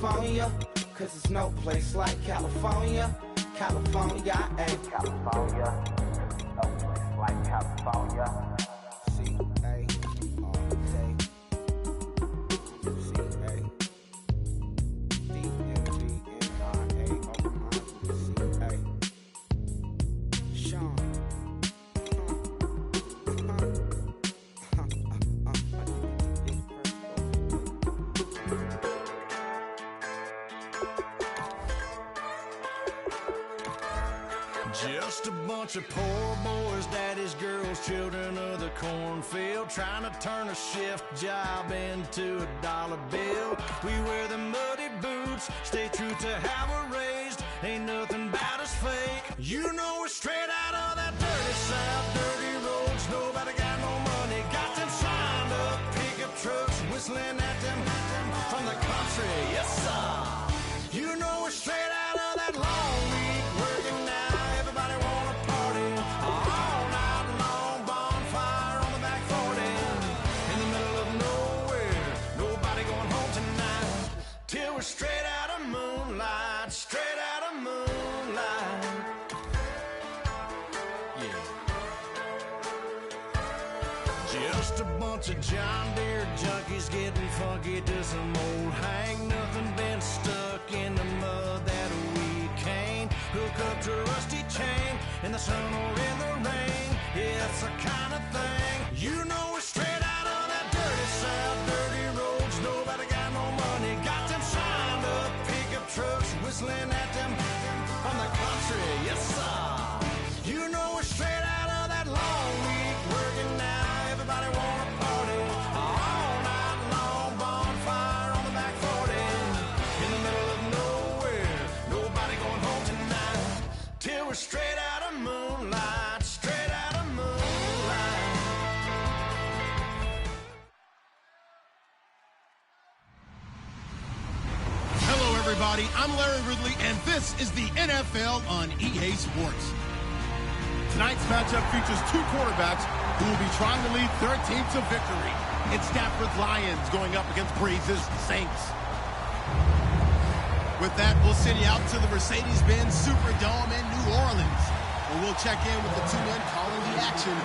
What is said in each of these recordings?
California, cause there's no place like California. California, ayy. California, no place like California. C-A all day. C-A D-M-B-N-R-A C-A Sean. Just a bunch of poor boys, daddy's girls, children of the cornfield, trying to turn a shift job into a dollar bill. We wear the muddy boots, stay true to how we're raised. Ain't nothing about us fake. You know we're straight out of that dirty south, dirty roads. Nobody got no money, got them signed up pickup trucks, whistling at them from the country. Yes, sir. You know we're straight out of that long week working now. Everybody wanna party all night long, bonfire on the back 40 in the middle of nowhere. Nobody going home tonight till we're straight out of moonlight, straight out of moonlight. Yeah. Just a bunch of John Deere junkies getting funky to some old hang. Nothing been stuck in the mud that we can't hook up to a rusty chain in the sun or in the rain. Yeah, it's the kind of thing. You know we're straight out of that dirty south, dirty roads. Nobody got no money, got them signed up pickup trucks, whistling at them from the country. Yes, sir. You know we're straight out of that long week working now. Everybody wanna party all night long, bonfire on the back 40 in the middle of nowhere. Nobody going home tonight till we're straight out of moonlight, straight out of moonlight. Hello, everybody. I'm Larry Ridley, and this is the NFL on EA Sports. Tonight's matchup features two quarterbacks who will be trying to lead their team to victory. It's Stafford's Lions going up against Breeze's Saints. With that, we'll send you out to the Mercedes-Benz Superdome in New Orleans, where we'll check in with the two men calling the action,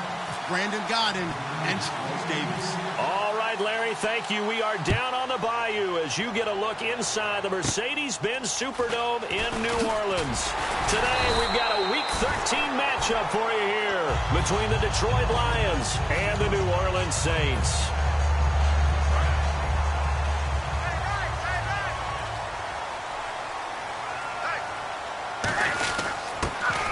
Brandon Godden and Charles Davis. All right, Larry, thank you. We are down on the bayou as you get a look inside the Mercedes-Benz Superdome in New Orleans. Today, we've got a Week 13 matchup for you here between the Detroit Lions and the New Orleans Saints.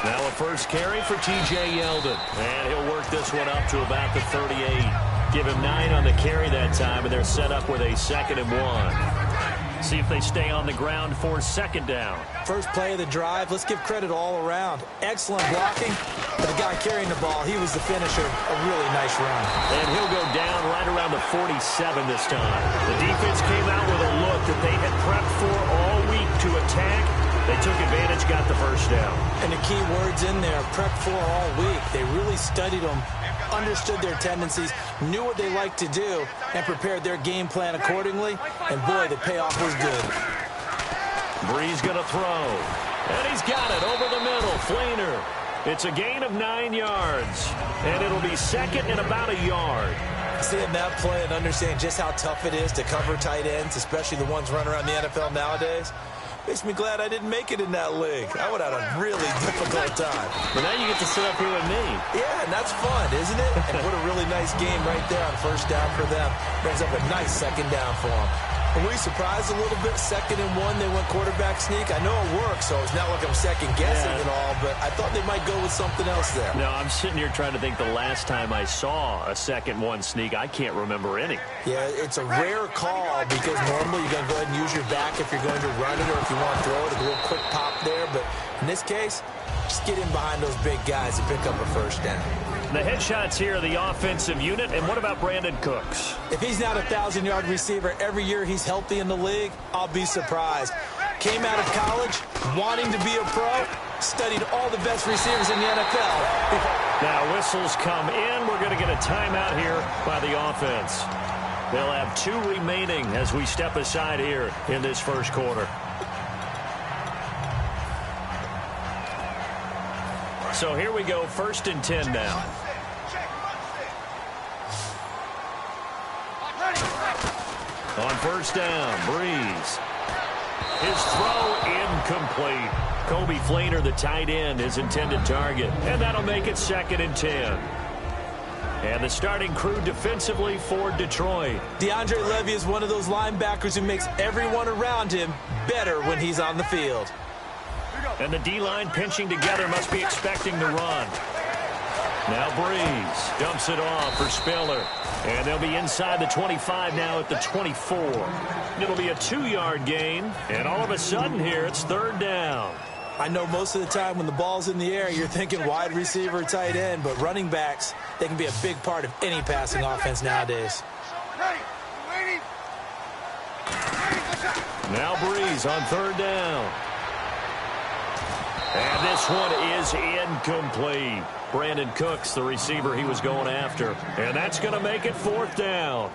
Now a first carry for T.J. Yeldon. And he'll work this one up to about the 38. Give him 9 on the carry that time, and they're set up with a 2nd and 1. See if they stay on the ground for 2nd down. First play of the drive, let's give credit all around. Excellent blocking. But the guy carrying the ball, he was the finisher. A really nice run. And he'll go down right around the 47 this time. The defense came out with a look that they had prepped for all week to attack. They took advantage, got the first down. And the key words in there, prepped for all week. They really studied them, understood their tendencies, knew what they liked to do, and prepared their game plan accordingly. And boy, the payoff was good. Breeze going to throw. And he's got it over the middle. Flainer. It's a gain of 9 yards. And it'll be 2nd and about a yard. Seeing that play and understanding just how tough it is to cover tight ends, especially the ones running around the NFL nowadays, makes me glad I didn't make it in that league. I would have had a really difficult time. But now you get to sit up here with me. Yeah, and that's fun, isn't it? And what a really nice game right there on first down for them. Brings up a nice 2nd down for them. Were we surprised a little bit? 2nd and 1, they went quarterback sneak. I know it works, so it's not like I'm second-guessing at all, but I thought they might go with something else there. No, I'm sitting here trying to think the last time I saw a 2nd-1 sneak. I can't remember any. Yeah, it's a rare call because normally you're going to go ahead and use your back if you're going to run it or if you want to throw it, a little quick pop there. But in this case, just get in behind those big guys and pick up a first down. The headshots here are the offensive unit. And what about Brandon Cooks? If he's not a 1,000-yard receiver every year he's healthy in the league, I'll be surprised. Came out of college wanting to be a pro, studied all the best receivers in the NFL. Now whistles come in. We're going to get a timeout here by the offense. They'll have 2 remaining as we step aside here in this first quarter. So here we go, 1st and 10 now. On 1st down, Breeze. His throw incomplete. Kobe Fleener, the tight end, his intended target. And that'll make it 2nd and 10. And the starting crew defensively for Detroit. DeAndre Levy is one of those linebackers who makes everyone around him better when he's on the field. And the D-line pinching together must be expecting the run. Now Breeze dumps it off for Spiller. And they'll be inside the 25 now at the 24. It'll be a 2-yard gain. And all of a sudden here, it's 3rd down. I know most of the time when the ball's in the air, you're thinking wide receiver, tight end. But running backs, they can be a big part of any passing offense nowadays. Now Breeze on 3rd down. And this one is incomplete. Brandon Cooks, the receiver he was going after. And that's going to make it 4th down.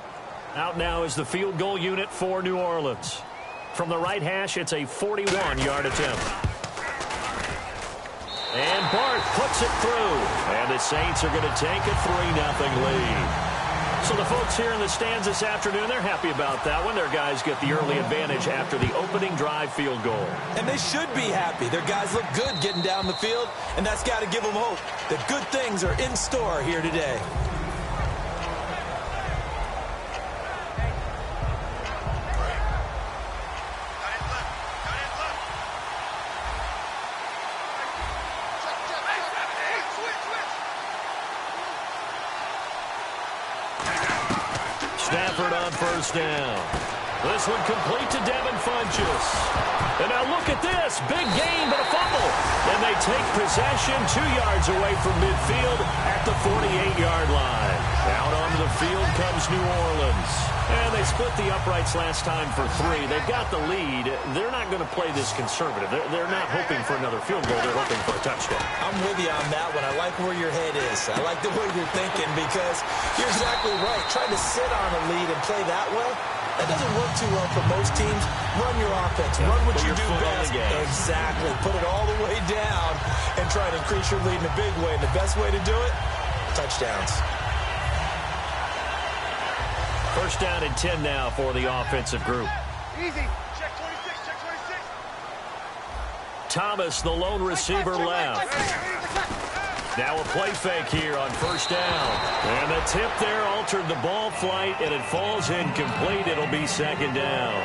Out now is the field goal unit for New Orleans. From the right hash, it's a 41-yard attempt. And Barth puts it through. And the Saints are going to take a 3-0 lead. So the folks here in the stands this afternoon, they're happy about that one. Their guys get the early advantage after the opening drive field goal. And they should be happy. Their guys look good getting down the field, and that's got to give them hope that good things are in store here today. Stafford on 1st down. This one complete to Devin Funchess. And now look at this. Big gain, but a fumble. And they take possession 2 yards away from midfield at the 48-yard line. Out onto the field comes New Orleans. And they split the uprights last time for 3. They've got the lead. They're not going to play this conservative. They're not hoping for another field goal. They're hoping for a touchdown. I'm with you on that one. I like where your head is. I like the way you're thinking because you're exactly right. Trying to sit on a lead and play that way, that doesn't work too well for most teams. Run your offense. Run what you do best. Exactly. Put it all the way down and try to increase your lead in a big way. And the best way to do it, touchdowns. 1st down and 10 now for the offensive group. Easy. Check 26, check 26. Thomas, the lone receiver, left. Now a play fake here on 1st down. And the tip there altered the ball flight, and it falls incomplete. It'll be 2nd down.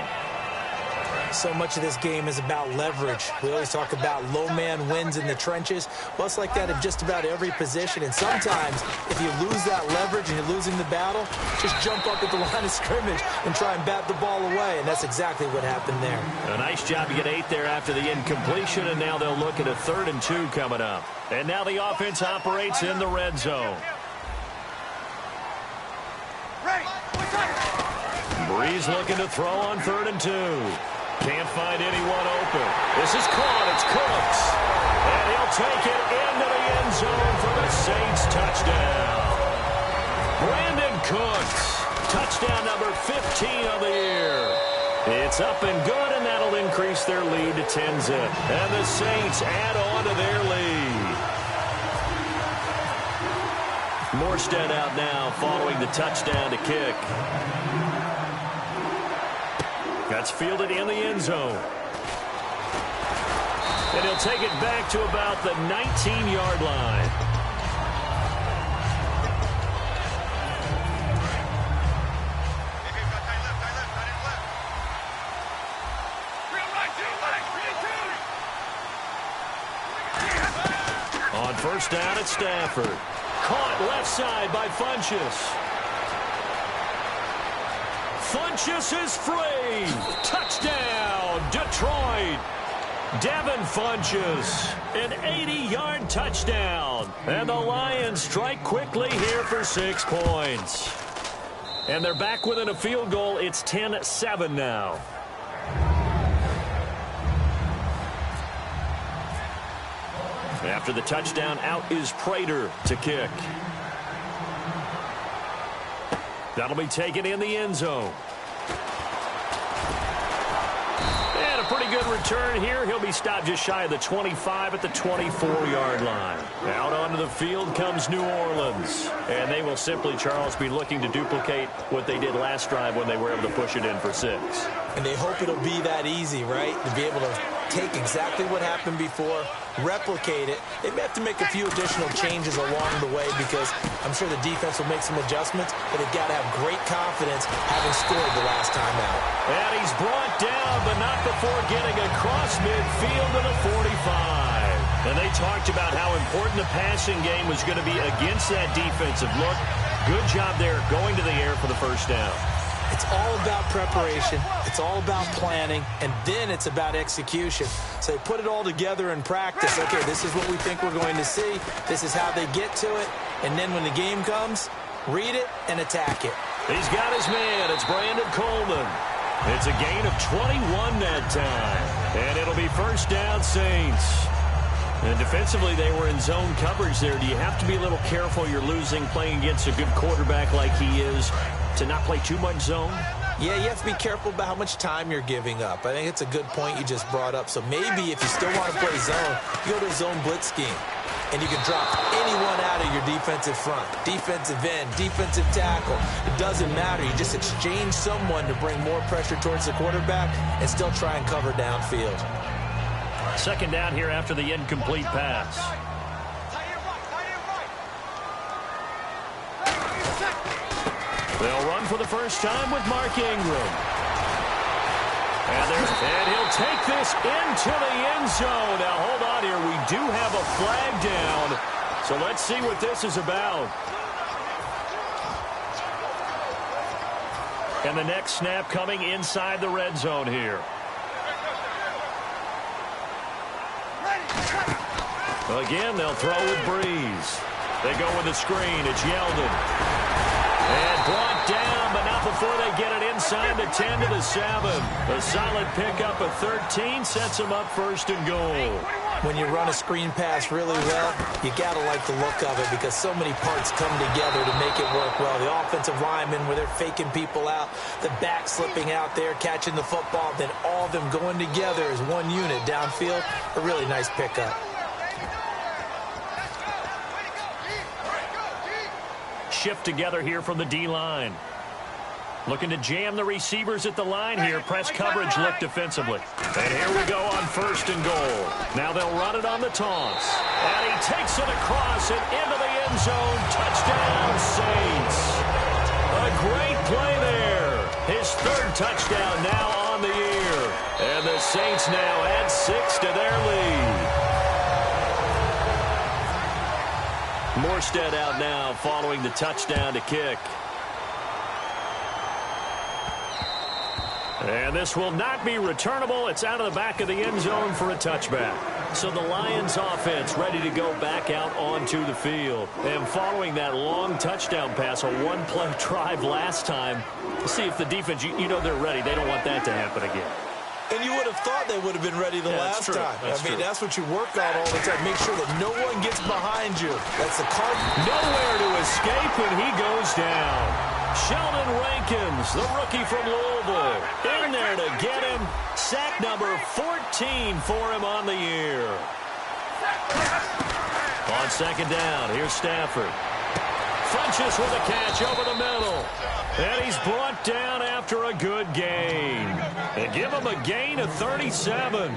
So much of this game is about leverage. We always talk about low man wins in the trenches. Well, it's like that in just about every position. And sometimes, if you lose that leverage and you're losing the battle, just jump up at the line of scrimmage and try and bat the ball away. And that's exactly what happened there. A nice job to get 8 there after the incompletion, and now they'll look at a 3rd and 2 coming up. And now the offense operates in the red zone. Breeze looking to throw on 3rd and 2. Can't find anyone open. This is caught. It's Cooks. And he'll take it into the end zone for the Saints touchdown. Brandon Cooks. Touchdown number 15 of the year. It's up and good, and that'll increase their lead to 10-zip. And the Saints add on to their lead. Morstead out now following the touchdown to kick. That's fielded in the end zone. And he'll take it back to about the 19-yard line. On 1st down at Stafford. Caught left side by Funchess. Funchess is free. Touchdown, Detroit. Devin Funchess, an 80-yard touchdown. And the Lions strike quickly here for 6 points. And they're back within a field goal. It's 10-7 now. After the touchdown, out is Prater to kick. The That'll be taken in the end zone. And a pretty good return here. He'll be stopped just shy of the 25 at the 24-yard line. Out onto the field comes New Orleans. And they will simply, Charles, be looking to duplicate what they did last drive when they were able to push it in for 6. And they hope it'll be that easy, right? To be able to take exactly what happened before, replicate it. They may have to make a few additional changes along the way because I'm sure the defense will make some adjustments, but they've got to have great confidence having scored the last time out. And he's brought down, but not before getting across midfield to the 45. And they talked about how important the passing game was going to be against that defensive look. Good job there going to the air for the first down. It's all about preparation. It's all about planning, and then it's about execution. So they put it all together in practice. Okay, this is what we think we're going to see. This is how they get to it. And then when the game comes, read it and attack it. He's got his man. It's Brandon Coleman. It's a gain of 21 that time. And it'll be first down, Saints. And defensively, they were in zone coverage there. Do you have to be a little careful you're losing playing against a good quarterback like he is to not play too much zone? Yeah, you have to be careful about how much time you're giving up. I think it's a good point you just brought up. So maybe if you still want to play zone, you go to a zone blitz scheme. And you can drop anyone out of your defensive front, defensive end, defensive tackle. It doesn't matter. You just exchange someone to bring more pressure towards the quarterback and still try and cover downfield. Second down here after the incomplete pass. They'll run for the first time with Mark Ingram. And he'll take this into the end zone. Now, hold on here. We do have a flag down. So let's see what this is about. And the next snap coming inside the red zone here. Again, they'll throw with Breeze. They go with the screen. It's Yeldon. And brought down, but not before they get it inside the 10 to the 7. A solid pickup of 13 sets them up first and goal. When you run a screen pass really well, you got to like the look of it because so many parts come together to make it work well. The offensive linemen, where they're faking people out, the back slipping out there, catching the football, then all of them going together as one unit downfield. A really nice pickup. Shift together here from the D-line. Looking to jam the receivers at the line here. Press coverage look defensively. And here we go on first and goal. Now they'll run it on the toss. And he takes it across and into the end zone. Touchdown, Saints. A great play there. His third touchdown now on the year. And the Saints now add 6 to their lead. Morstead out now following the touchdown to kick. And this will not be returnable. It's out of the back of the end zone for a touchback. So the Lions offense ready to go back out onto the field. And following that long touchdown pass, a one-play drive last time, see if the defense, you know they're ready. They don't want that to happen again. And you would have thought they would have been ready the last time. That's what you work on all the time. Make sure that no one gets behind you. That's the card. Nowhere to escape, and he goes down. Sheldon Rankins, the rookie from Louisville, in there to get him. Sack number 14 for him on the year. On second down, here's Stafford. Funches with a catch over the middle. And he's brought down after a good gain. And give him a gain of 37.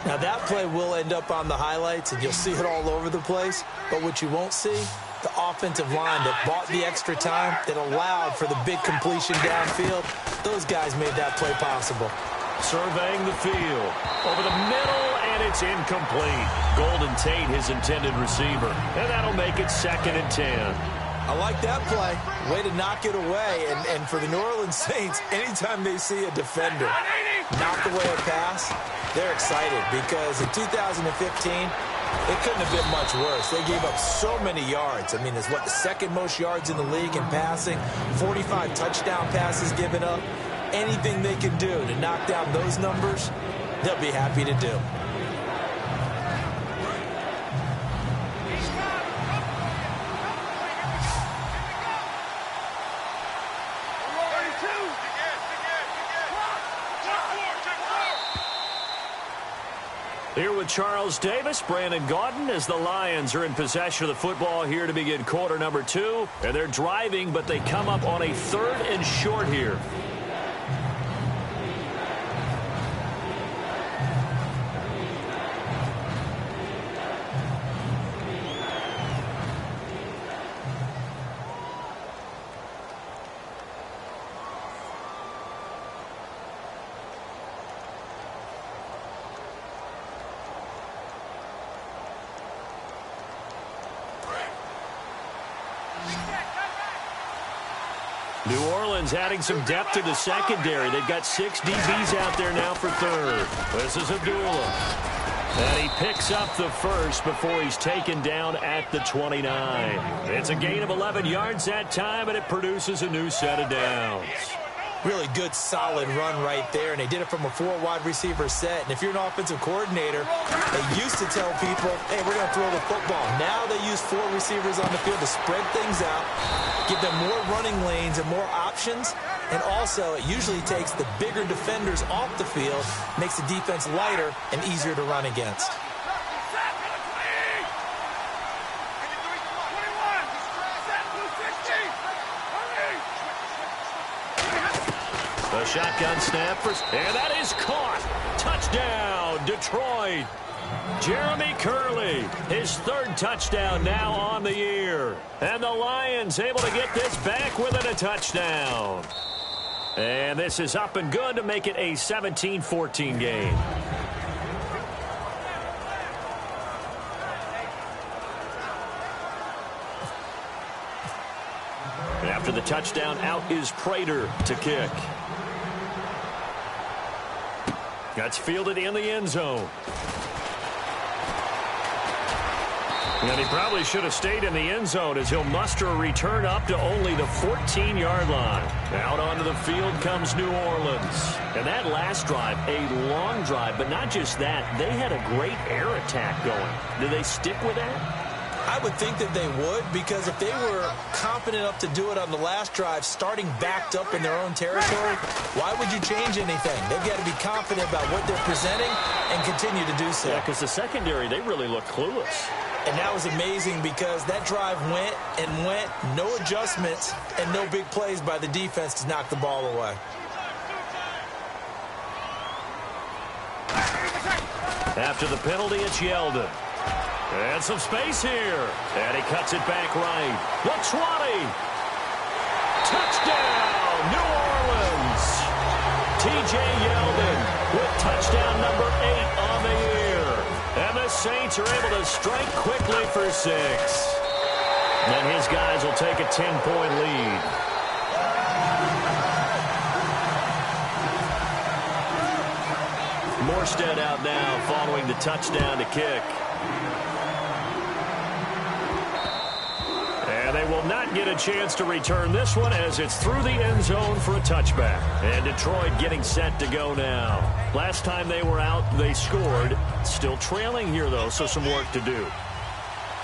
Now that play will end up on the highlights, and you'll see it all over the place. But what you won't see, the offensive line that bought the extra time, that allowed for the big completion downfield, those guys made that play possible. Surveying the field. Over the middle, and it's incomplete. Golden Tate, his intended receiver. And that'll make it 2nd and 10. I like that play. Way to knock it away. And for the New Orleans Saints, anytime they see a defender knock away a pass, they're excited because in 2015, it couldn't have been much worse. They gave up so many yards. I mean, it's the second most yards in the league in passing, 45 touchdown passes given up. Anything they can do to knock down those numbers, they'll be happy to do. Here with Charles Davis, Brandon Gaudin, as the Lions are in possession of the football here to begin quarter number 2. And they're driving, but they come up on a 3rd and short here. New Orleans adding some depth to the secondary. They've got 6 DBs out there now for 3rd. This is Abdullah. And he picks up the first before he's taken down at the 29. It's a gain of 11 yards that time, and it produces a new set of downs. Really good, solid run right there, and they did it from a 4 wide receiver set. And if you're an offensive coordinator, they used to tell people, hey, we're going to throw the football. Now they use 4 receivers on the field to spread things out, give them more running lanes and more options, and also it usually takes the bigger defenders off the field, makes the defense lighter and easier to run against. The shotgun snap, and that is caught. Touchdown, Detroit. Jeremy Curley, his 3rd touchdown now on the year. And the Lions able to get this back within a touchdown. And this is up and good to make it a 17-14 game. After the touchdown, out is Prater to kick. That's fielded in the end zone. And he probably should have stayed in the end zone as he'll muster a return up to only the 14-yard line. Out onto the field comes New Orleans. And that last drive, a long drive, but not just that. They had a great air attack going. Do they stick with that? I would think that they would, because if they were confident enough to do it on the last drive, starting backed up in their own territory, why would you change anything? They've got to be confident about what they're presenting and continue to do so. Yeah, because the secondary, they really look clueless. And that was amazing because that drive went and went, no adjustments and no big plays by the defense to knock the ball away. After the penalty, it's Yeldon. And some space here. And he cuts it back right. The 20. Touchdown, New Orleans. T.J. Yeldon with touchdown number 8 on the year. And the Saints are able to strike quickly for 6. And his guys will take a 10-point lead. Morstead out now following the touchdown to kick. And they will not get a chance to return this one as it's through the end zone for a touchback. And Detroit getting set to go now. Last time they were out, they scored. Still trailing here, though, so some work to do.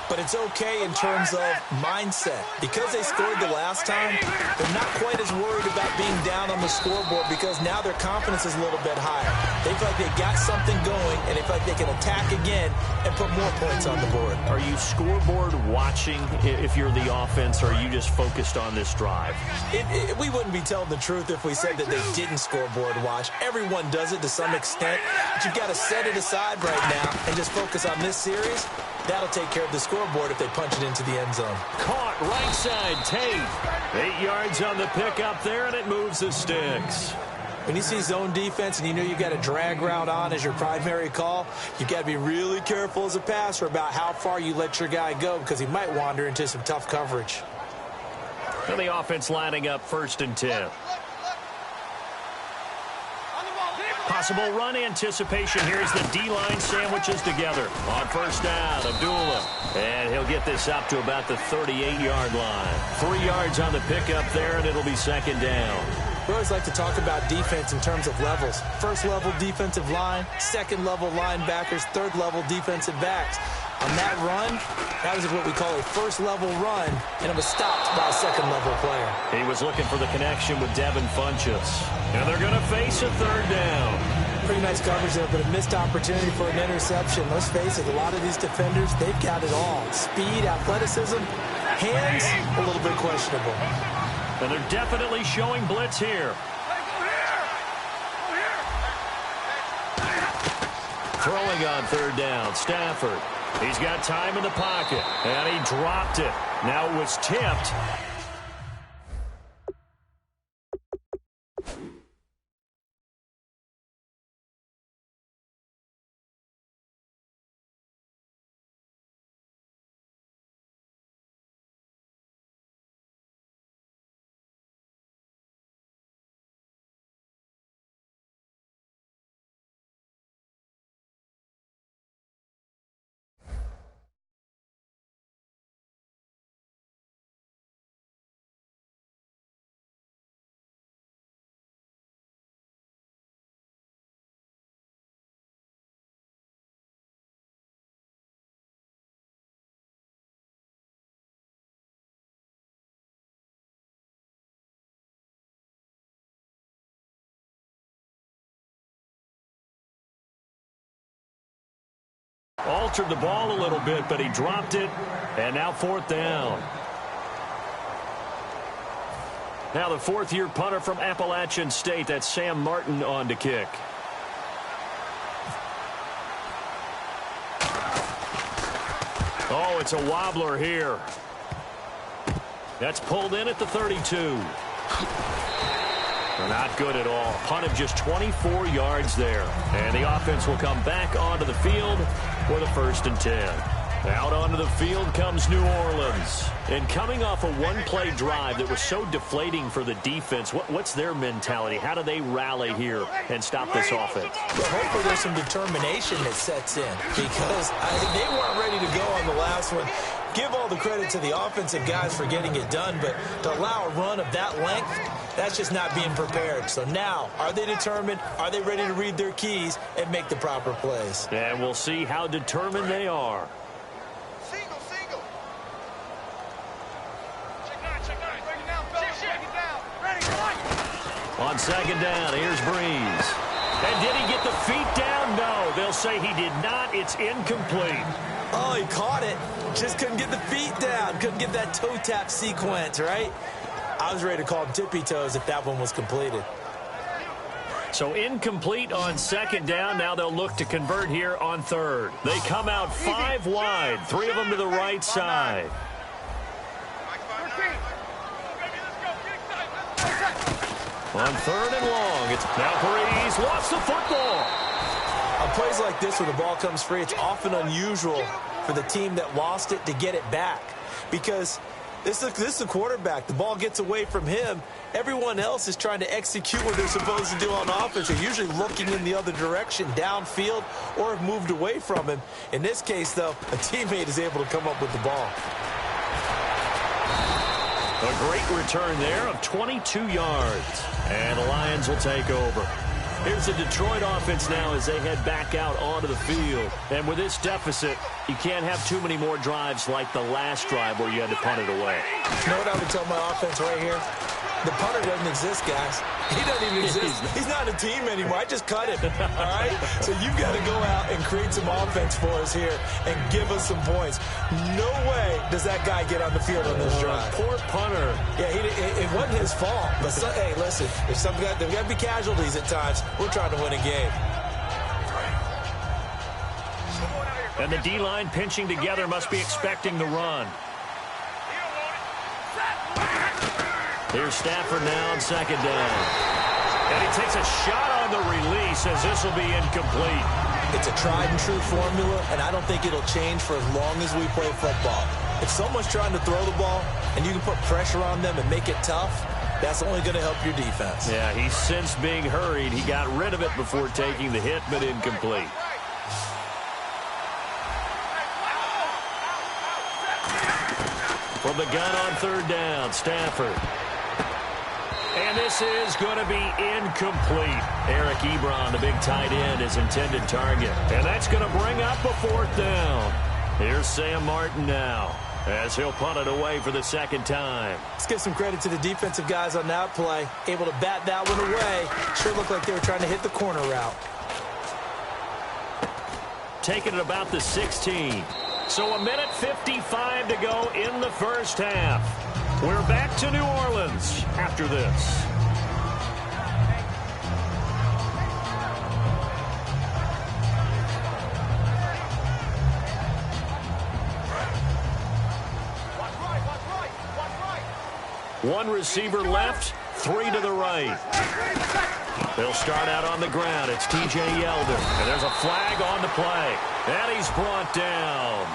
But it's okay in terms of mindset. Because they scored the last time, they're not quite as worried about being down on the scoreboard because now their confidence is a little bit higher. They feel like they got something going, and they feel like they can attack again and put more points on the board. Are you scoreboard watching if you're the offense, or are you just focused on this drive? We wouldn't be telling the truth if we said that they didn't scoreboard watch. Everyone does it to some extent, but you've got to set it aside right now and just focus on this series. That'll take care of the scoreboard if they punch it into the end zone. Caught right side, Tate. 8 yards on the pickup there, and it moves the sticks. When you see zone defense and you know you got a drag route on as your primary call, you got to be really careful as a passer about how far you let your guy go because he might wander into some tough coverage. And the offense lining up 1st and 10. Possible run anticipation. Here's the D-line sandwiches together. On 1st down, Abdullah. And he'll get this up to about the 38-yard line. 3 yards on the pickup there, and it'll be 2nd down. We always like to talk about defense in terms of levels. 1st level defensive line, 2nd level linebackers, 3rd level defensive backs. On that run, that was what we call a 1st level run, and it was stopped by a 2nd level player. He was looking for the connection with Devin Funchess. And they're going to face a 3rd down. Pretty nice coverage there, but a missed opportunity for an interception. Let's face it, a lot of these defenders, they've got it all. Speed, athleticism, hands, a little bit questionable. And they're definitely showing blitz here. Throwing on third down, Stafford. He's got time in the pocket, and he dropped it. Now it was tipped. Altered the ball a little bit, but he dropped it. And now fourth down. Now the fourth-year punter from Appalachian State. That's Sam Martin on to kick. Oh, it's a wobbler here. That's pulled in at the 32. Not good at all. Punt of just 24 yards there. And the offense will come back onto the field for the 1st and 10. Out onto the field comes New Orleans. And coming off a one-play drive that was so deflating for the defense, what's their mentality? How do they rally here and stop this offense? Well, hopefully there's some determination that sets in, because they weren't ready to go on the last one. Give all the credit to the offensive guys for getting it done, but to allow a run of that length, that's just not being prepared. So now, are they determined? Are they ready to read their keys and make the proper plays? And we'll see how determined they are. Single. Check nine. Break it down, fellas. Break it down. Ready, On second down, here's Breeze. And did he get the feet down? No, they'll say he did not. It's incomplete. Oh, he caught it. Just couldn't get the feet down. Couldn't get that toe tap sequence, right? I was ready to call him tippy toes if that one was completed. So incomplete on second down. Now they'll look to convert here on third. They come out 5 wide, 3 of them to the right side. On third and long, it's now Breeze lost the football. On plays like this where the ball comes free, it's often unusual for the team that lost it to get it back, because this is a quarterback. The ball gets away from him. Everyone else is trying to execute what they're supposed to do on offense. They're usually looking in the other direction, downfield, or have moved away from him. In this case, though, a teammate is able to come up with the ball. A great return there of 22 yards. And the Lions will take over. Here's the Detroit offense now as they head back out onto the field. And with this deficit, you can't have too many more drives like the last drive where you had to punt it away. You know what I would tell my offense right here? The punter doesn't exist, guys. He doesn't even exist. He's not a team anymore. I just cut him, all right? So you've got to go out and create some offense for us here and give us some points. No way does that guy get on the field on this drive. Poor punter. Yeah, it wasn't his fault. But, hey, listen, there's got to be casualties at times. We're trying to win a game. And the D-line pinching together must be expecting the run. Here's Stafford now on second down. And he takes a shot on the release as this will be incomplete. It's a tried-and-true formula, and I don't think it'll change for as long as we play football. If someone's trying to throw the ball and you can put pressure on them and make it tough, that's only going to help your defense. Yeah, he's since being hurried. He got rid of it before taking the hit, but incomplete. From the gun on third down, Stafford. And this is going to be incomplete. Eric Ebron, the big tight end, is intended target. And that's going to bring up a fourth down. Here's Sam Martin now as he'll punt it away for the second time. Let's give some credit to the defensive guys on that play. Able to bat that one away. Sure looked like they were trying to hit the corner route. taken at about the 16. So 1:55 to go in the first half. We're back to New Orleans after this. One receiver left, 3 to the right. They'll start out on the ground. It's T.J. Yeldon. And there's a flag on the play. And he's brought down.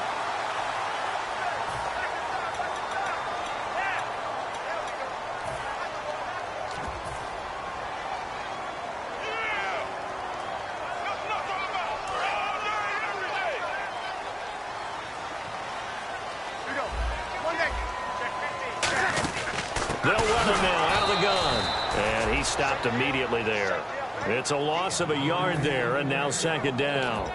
They'll run him now out of the gun. And he stopped immediately there. It's a loss of a yard there, and now second down.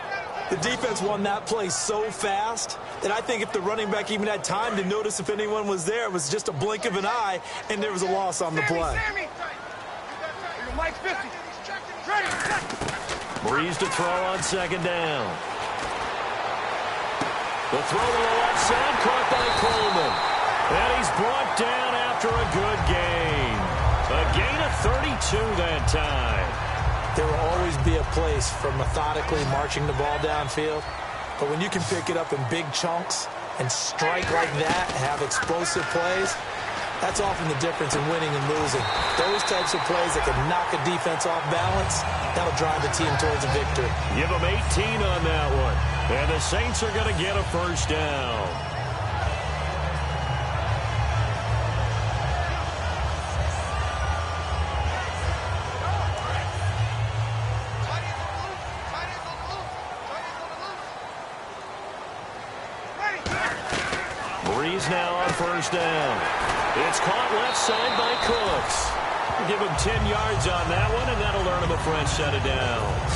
The defense won that play so fast that I think if the running back even had time to notice if anyone was there, it was just a blink of an eye, and there was a loss on the play. Breeze to throw on second down. The throw to the left side, caught by Coleman. And he's brought down after a good gain. A gain of 32 that time. There will always be a place for methodically marching the ball downfield. But when you can pick it up in big chunks and strike like that, have explosive plays, that's often the difference in winning and losing. Those types of plays that can knock a defense off balance, that'll drive the team towards a victory. Give them 18 on that one. And the Saints are going to get a first down. Breeze now on first down. It's caught left side by Cooks. Give him 10 yards on that one, and that'll earn him a fresh set of downs.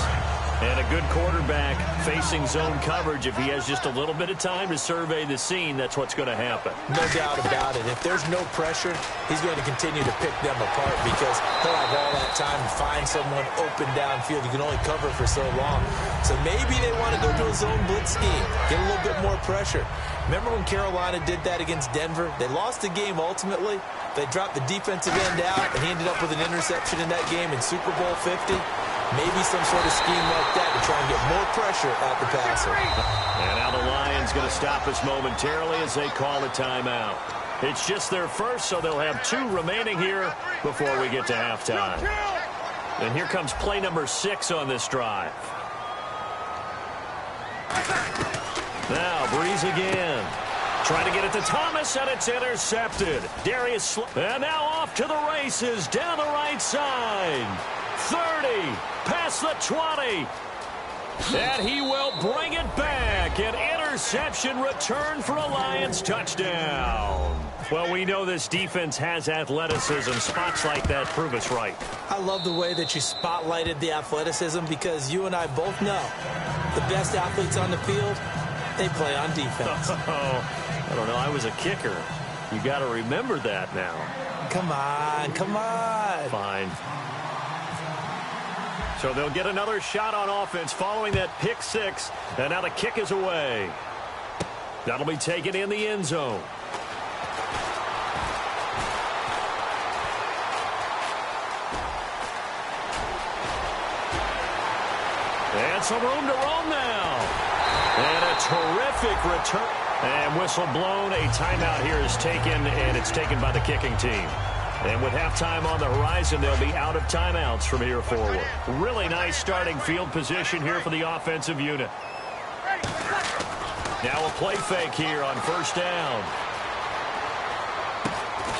And a good quarterback facing zone coverage. If he has just a little bit of time to survey the scene, that's what's going to happen. No doubt about it. If there's no pressure, he's going to continue to pick them apart because he'll have all that time to find someone open downfield. You can only cover for so long. So maybe they want to go to a zone blitz scheme, get a little bit more pressure. Remember when Carolina did that against Denver? They lost the game ultimately. They dropped the defensive end out, and he ended up with an interception in that game in Super Bowl 50. Maybe some sort of scheme like that to try and get more pressure at the passer. And now the Lions going to stop us momentarily as they call a timeout. It's just their first, so they'll have 2 remaining here before we get to halftime. And here comes play number 6 on this drive. Now, Breeze again. Trying to get it to Thomas, and it's intercepted. Darius, and now off to the races down the right side. 30, past the 20. And he will bring it back. An interception return for a Lions touchdown. Well, we know this defense has athleticism. Spots like that prove us right. I love the way that you spotlighted the athleticism because you and I both know the best athletes on the field, they play on defense. Oh, I don't know. I was a kicker. You got to remember that now. Come on, come on. Fine. So they'll get another shot on offense following that pick 6. And now the kick is away. That'll be taken in the end zone. And some room to roam now. And a terrific return. And whistle blown. A timeout here is taken, and it's taken by the kicking team. And with halftime on the horizon, they'll be out of timeouts from here forward. Really nice starting field position here for the offensive unit. Now a play fake here on first down.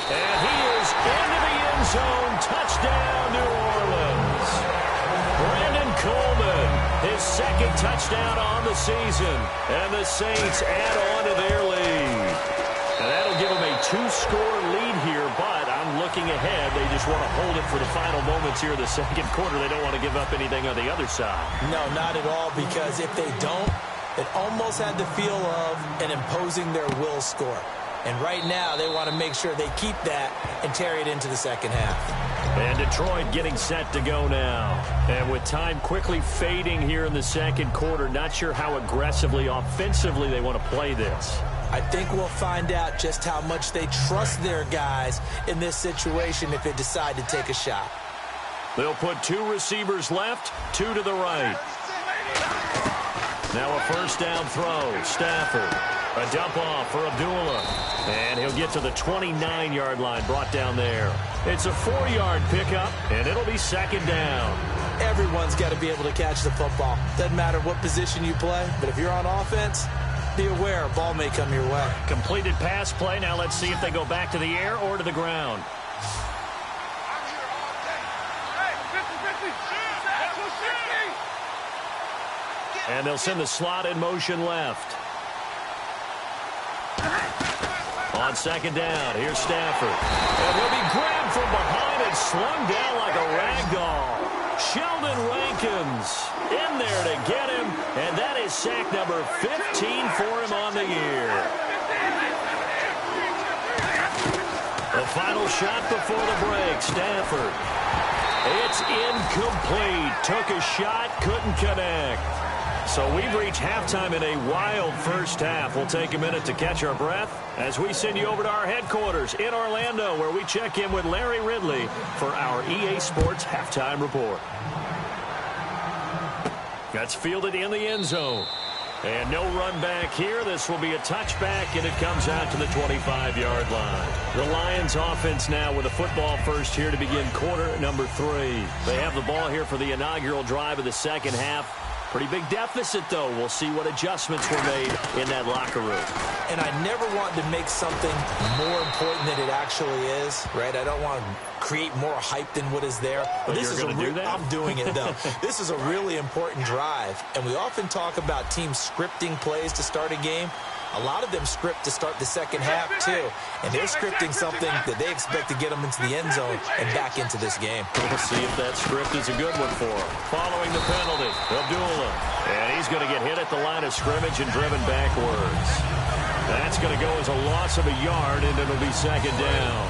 And he is into the end zone. Touchdown, New Orleans. Brandon Coleman, his second touchdown on the season. And the Saints add on to their lead. And that'll give them a 2-score lead here, but I'm looking ahead. They just want to hold it for the final moments here in the second quarter. They don't want to give up anything on the other side. No, not at all, because if they don't, it almost had the feel of an imposing their will score. And right now, they want to make sure they keep that and carry it into the second half. And Detroit getting set to go now. And with time quickly fading here in the second quarter, not sure how aggressively, offensively they want to play this. I think we'll find out just how much they trust their guys in this situation if they decide to take a shot. They'll put 2 receivers left, 2 to the right. Now a first down throw. Stafford. A dump off for Abdullah. And he'll get to the 29-yard line, brought down there. It's a 4-yard pickup, and it'll be second down. Everyone's got to be able to catch the football. Doesn't matter what position you play, but if you're on offense, be aware a ball may come your way. Completed pass play. Now let's see if they go back to the air or to the ground. And they'll send the slot in motion left. On second down, here's Stafford. And he'll be grabbed from behind and slung down like a rag doll. Sheldon Rankins in there to get him, and that is sack number 15 for him on the year. The final shot before the break, Stafford. It's incomplete. Took a shot, couldn't connect. So we've reached halftime in a wild first half. We'll take a minute to catch our breath as we send you over to our headquarters in Orlando, where we check in with Larry Ridley for our EA Sports Halftime Report. That's fielded in the end zone. And no run back here. This will be a touchback, and it comes out to the 25-yard line. The Lions offense now with a football first here to begin quarter number 3. They have the ball here for the inaugural drive of the second half. Pretty big deficit, though. We'll see what adjustments were made in that locker room. And I never want to make something more important than it actually is, right? I don't want to create more hype than what is there. But this is I'm doing it, though. This is a really important drive. And we often talk about teams scripting plays to start a game. A lot of them script to start the second half, too. And they're scripting something that they expect to get them into the end zone and back into this game. We'll see if that script is a good one for them. Following the penalty, Abdullah. And he's going to get hit at the line of scrimmage and driven backwards. That's going to go as a loss of a yard, and it'll be second down.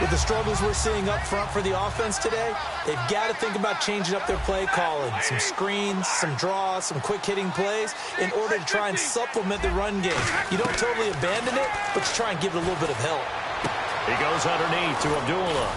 With the struggles we're seeing up front for the offense today, they've got to think about changing up their play calling. Some screens, some draws, some quick-hitting plays in order to try and supplement the run game. You don't totally abandon it, but you try and give it a little bit of help. He goes underneath to Abdullah.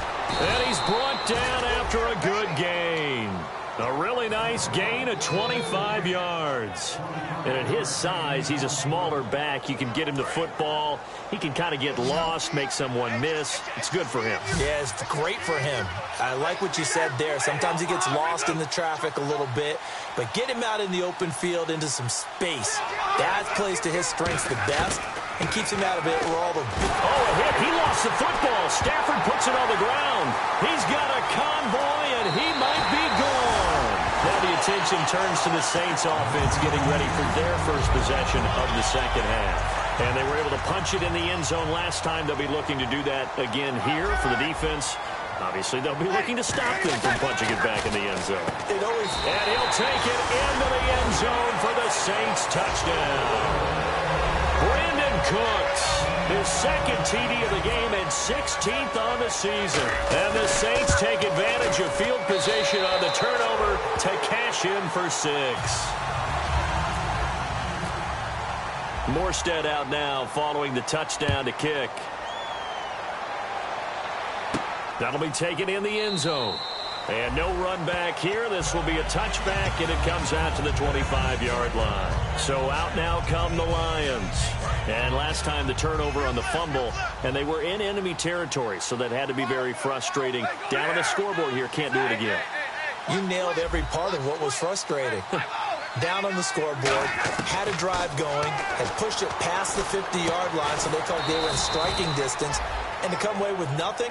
And he's brought down after a good gain. A really nice gain of 25 yards. And at his size, he's a smaller back. You can get him the football. He can kind of get lost, make someone miss. It's good for him. Yeah, it's great for him. I like what you said there. Sometimes he gets lost in the traffic a little bit. But get him out in the open field into some space. That plays to his strengths the best and keeps him out of it where all the... Oh, a hit. He lost the football. Stafford puts it on the ground. He's got a convoy, and he might be gone. Now the attention turns to the Saints offense getting ready for their first possession of the second half. And they were able to punch it in the end zone last time. They'll be looking to do that again here for the defense. Obviously, they'll be looking to stop them from punching it back in the end zone. And he'll take it into the end zone for the Saints touchdown. Brandon Cooks, his second TD of the game and 16th on the season. And the Saints take advantage of field position on the turnover to cash in for 6. Morstead out now following the touchdown to kick. That'll be taken in the end zone. And no run back here. This will be a touchback, and it comes out to the 25-yard line. So out now come the Lions. And last time the turnover on the fumble, and they were in enemy territory, so that had to be very frustrating. Down on the scoreboard here, can't do it again. You nailed every part of what was frustrating. Down on the scoreboard, had a drive going, had pushed it past the 50-yard line, so they felt they were in striking distance, and to come away with nothing,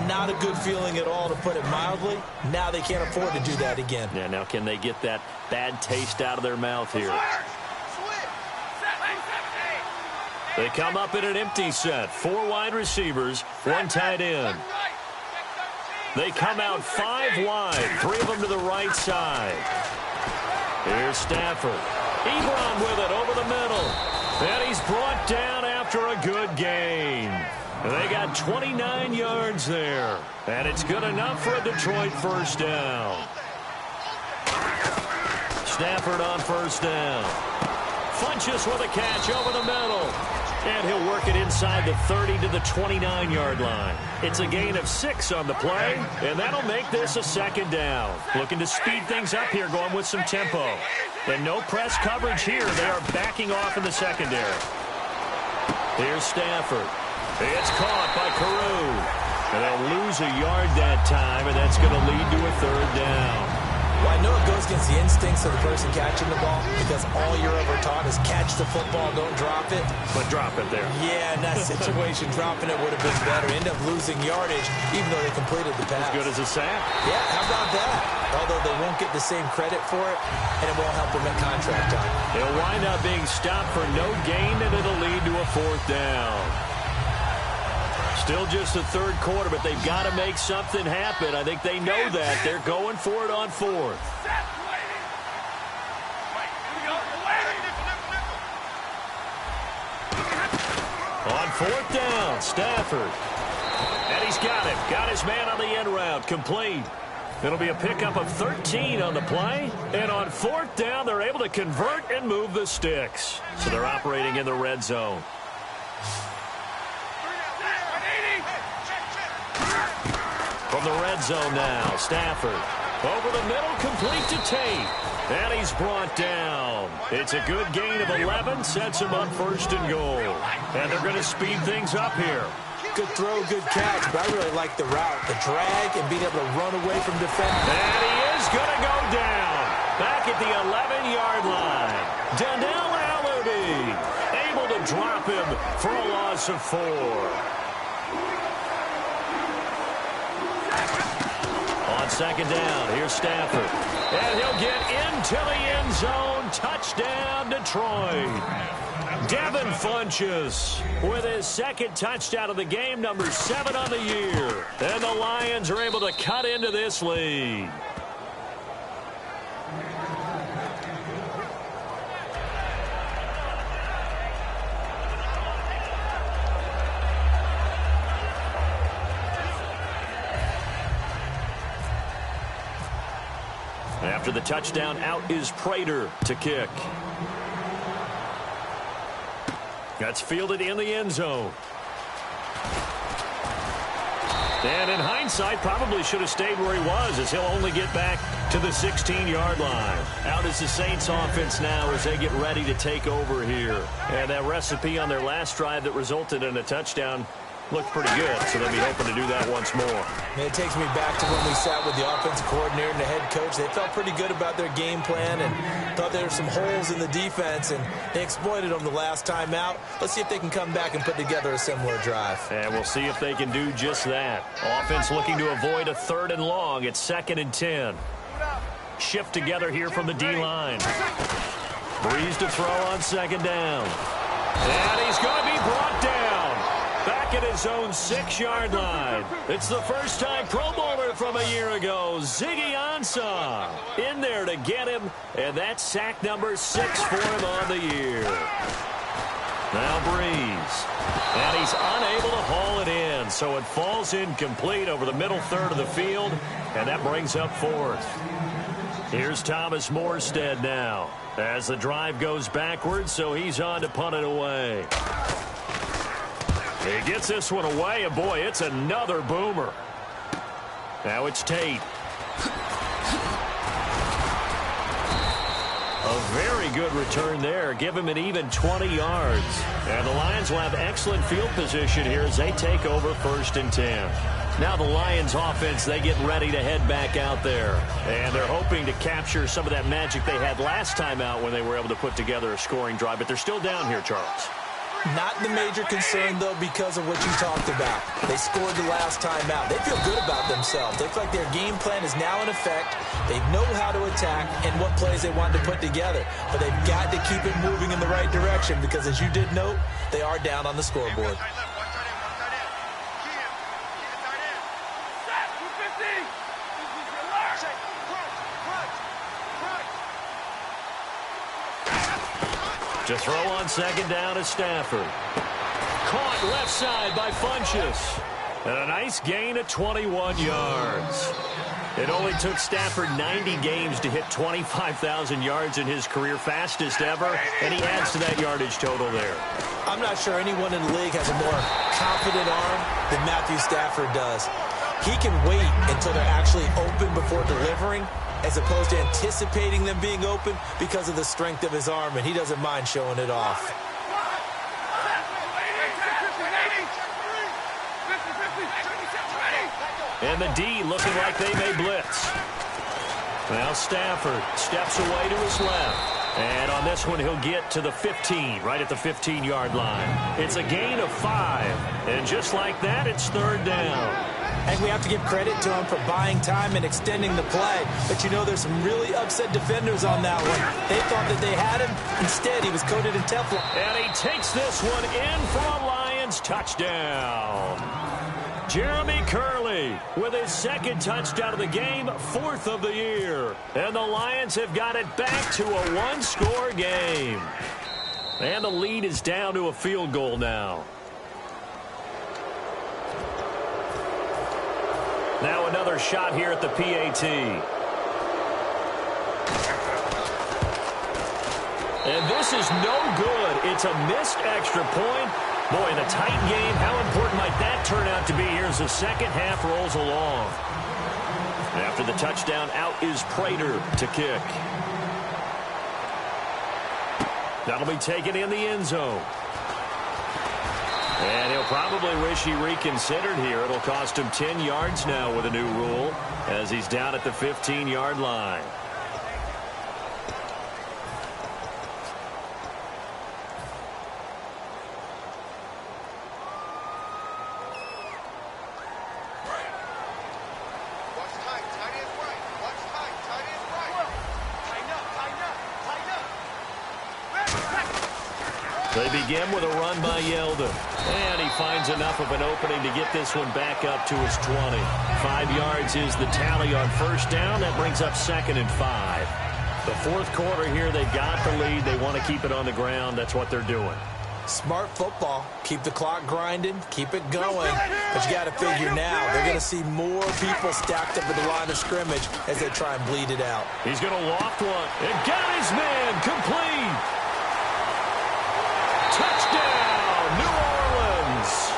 not a good feeling at all, to put it mildly. Now they can't afford to do that again. Yeah, now can they get that bad taste out of their mouth here? They come up in an empty set. 4 wide receivers, 1 tight end. They come out 5 wide, 3 of them to the right side. Here's Stafford. Ebron with it over the middle. And he's brought down after a good gain. They got 29 yards there. And it's good enough for a Detroit first down. Stafford on first down. Funches with a catch over the middle. And he'll work it inside the 30 to the 29-yard line. It's a gain of 6 on the play, and that'll make this a second down. Looking to speed things up here, going with some tempo. And no press coverage here. They are backing off in the secondary. Here's Stafford. It's caught by Carew. And they'll lose a yard that time, and that's going to lead to a third down. Well, I know it goes against the instincts of the person catching the ball because all you're ever taught is catch the football, don't drop it. But drop it there. Yeah, in that situation, dropping it would have been better. End up losing yardage, even though they completed the pass. As good as a sack. Yeah, how about that? Although they won't get the same credit for it, and it won't help them at contract time. They'll wind up being stopped for no gain, and it'll lead to a fourth down. Still just the third quarter, but they've got to make something happen. I think they know that. They're going for it on fourth. On fourth down, Stafford. And he's got him. Got his man on the end route. Complete. It'll be a pickup of 13 on the play. And on fourth down, they're able to convert and move the sticks. So they're operating in the red zone. From the red zone now, Stafford. Over the middle, complete to Tate. And he's brought down. It's a good gain of 11, sets him up first and goal. And they're going to speed things up here. Good throw, good catch, but I really like the route, the drag, and being able to run away from defenders. And he is going to go down. Back at the 11-yard line. Donnell Allaby able to drop him for a loss of 4. On second down, here's Stafford. And he'll get into the end zone. Touchdown, Detroit. Devin Funches with his second touchdown of the game, number 7 on the year. And the Lions are able to cut into this lead. After the touchdown, out is Prater to kick. That's fielded in the end zone. And in hindsight, probably should have stayed where he was, as he'll only get back to the 16-yard line. Out is the Saints offense now as they get ready to take over here. And that recipe on their last drive that resulted in a touchdown looked pretty good, so they'll be hoping to do that once more. It takes me back to when we sat with the offensive coordinator and the head coach. They felt pretty good about their game plan and thought there were some holes in the defense, and they exploited them the last time out. Let's see if they can come back and put together a similar drive. And we'll see if they can do just that. Offense looking to avoid a 3rd and long. It's 2nd and 10. Shift together here from the D-line. Breeze to throw on second down. And he's going to be brought down. Back at his own 6-yard line. It's the first time Pro Bowler from a year ago, Ziggy Ansah, in there to get him, and that's sack number 6 for him on the year. Now Breeze, and he's unable to haul it in, so it falls incomplete over the middle third of the field, and that brings up 4th. Here's Thomas Morstead now, as the drive goes backwards, so he's on to punt it away. He gets this one away, and boy, it's another boomer. Now it's Tate. A very good return there. Give him an even 20 yards. And the Lions will have excellent field position here as they take over 1st and 10. Now the Lions offense, they get ready to head back out there. And they're hoping to capture some of that magic they had last time out when they were able to put together a scoring drive. But they're still down here, Charles. Not the major concern, though, because of what you talked about. They scored the last time out. They feel good about themselves. They feel like their game plan is now in effect. They know how to attack and what plays they want to put together. But they've got to keep it moving in the right direction because, as you did note, they are down on the scoreboard. To throw on second down is Stafford. Caught left side by Funchess. And a nice gain of 21 yards. It only took Stafford 90 games to hit 25,000 yards in his career, fastest ever, and he adds to that yardage total there. I'm not sure anyone in the league has a more confident arm than Matthew Stafford does. He can wait until they're actually open before delivering, as opposed to anticipating them being open because of the strength of his arm, and he doesn't mind showing it off. And the D looking like they may blitz. Now Stafford steps away to his left. And on this one, he'll get to the 15, right at the 15-yard line. It's a gain of 5. And just like that, it's third down. And we have to give credit to him for buying time and extending the play. But, you know, there's some really upset defenders on that one. They thought that they had him. Instead, he was coated in Teflon. And he takes this one in for a Lions touchdown. Jeremy Curley with his second touchdown of the game, 4th of the year. And the Lions have got it back to a one-score game. And the lead is down to a field goal now. Now another shot here at the PAT. And this is no good. It's a missed extra point. Boy, in a tight game, how important might that turn out to be here as the second half rolls along? After the touchdown, out is Prater to kick. That'll be taken in the end zone. And he'll probably wish he reconsidered here. It'll cost him 10 yards now with a new rule as he's down at the 15-yard line. They begin with a run by Yeldon. And he finds enough of an opening to get this one back up to his 20. 5 yards is the tally on first down. That brings up 2nd and 5. The fourth quarter here, they've got the lead. They want to keep it on the ground. That's what they're doing. Smart football. Keep the clock grinding. Keep it going. But you got to figure now, they're going to see more people stacked up at the line of scrimmage as they try and bleed it out. He's going to loft one. And got his man complete. Touchdown, New Orleans.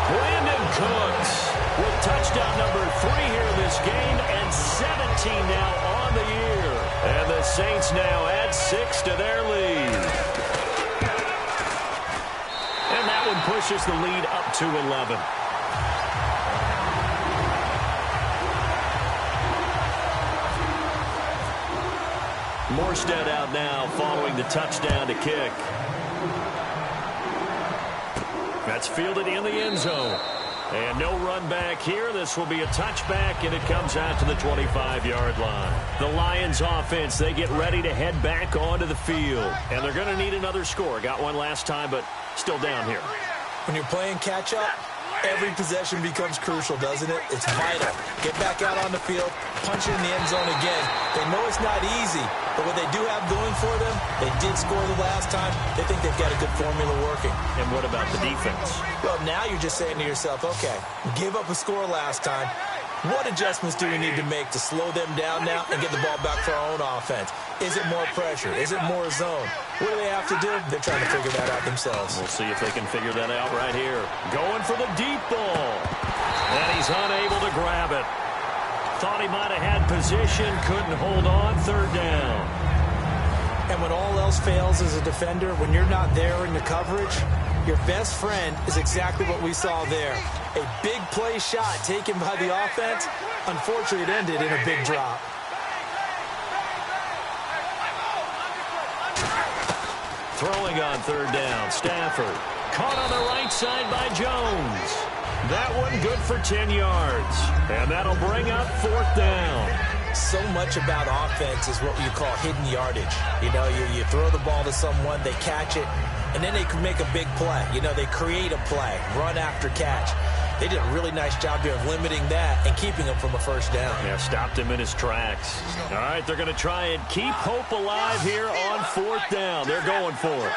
Brandon Cooks with touchdown number 3 here this game and 17 now on the year. And the Saints now add 6 to their lead. And that one pushes the lead up to 11. Morstead out now following the touchdown to kick. That's fielded in the end zone. And no run back here. This will be a touchback, and it comes out to the 25-yard line. The Lions offense, they get ready to head back onto the field. And they're going to need another score. Got one last time, but still down here. When you're playing catch-up, every possession becomes crucial, doesn't it? It's vital. Get back out on the field, punch it in the end zone again. They know it's not easy, but what they do have going for them, they did score the last time. They think they've got a good formula working. And what about the defense? Well, now you're just saying to yourself, okay, give up a score last time. What adjustments do we need to make to slow them down now and get the ball back for our own offense? Is it more pressure? Is it more zone? What do they have to do? They're trying to figure that out themselves. We'll see if they can figure that out right here. Going for the deep ball. And he's unable to grab it. Thought he might have had position, couldn't hold on, third down. And when all else fails as a defender, when you're not there in the coverage, your best friend is exactly what we saw there. A big play shot taken by the offense. Unfortunately, it ended in a big drop. Throwing on third down, Stafford. Caught on the right side by Jones. That one good for 10 yards. And that'll bring up fourth down. So much about offense is what you call hidden yardage. You know, you throw the ball to someone, they catch it, and then they can make a big play. You know, they create a play, run after catch. They did a really nice job here of limiting that and keeping him from a first down. Yeah, stopped him in his tracks. All right, they're going to try and keep hope alive here on fourth down. They're going for it.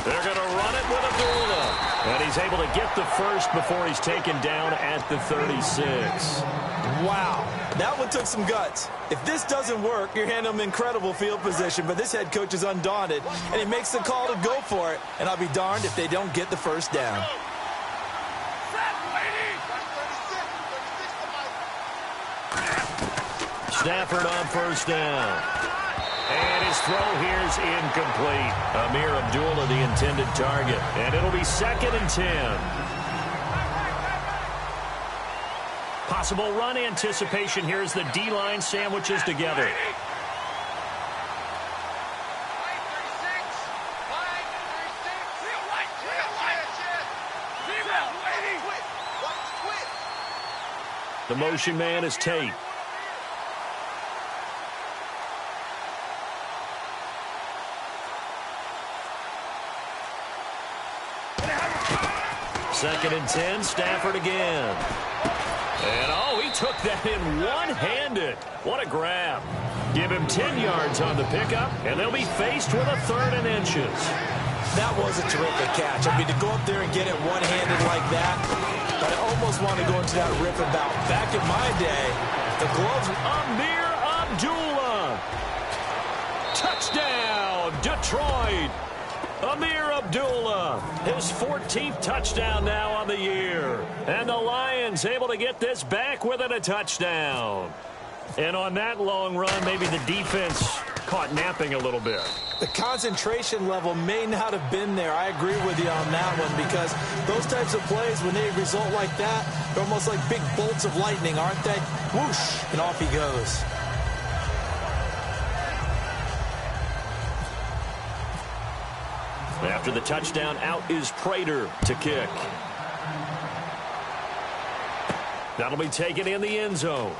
They're going to run it with Abdullah. And he's able to get the first before he's taken down at the 36. Wow. That one took some guts. If this doesn't work, you're handing them incredible field position, but this head coach is undaunted, and he makes the call to go for it, and I'll be darned if they don't get the first down. Stafford on first down. And his throw here's incomplete. Amir Abdullah, the intended target. And it'll be 2nd and 10. Possible run anticipation here as the D-line sandwiches together. The motion man is Tate. Second and 10, Stafford again. And, oh, he took that in one-handed. What a grab. Give him 10 yards on the pickup, and they'll be faced with a 3rd and inches. That was a terrific catch. I mean, to go up there and get it one-handed like that, but I almost want to go into that rip about back in my day, the gloves. Amir Abdullah. Touchdown, Detroit. Amir Abdullah, his 14th touchdown now on the year. And the Lions able to get this back within a touchdown. And on that long run, maybe the defense caught napping a little bit. The concentration level may not have been there. I agree with you on that one, because those types of plays, when they result like that, they're almost like big bolts of lightning, aren't they? Whoosh, and off he goes. After the touchdown, out is Prater to kick. That'll be taken in the end zone.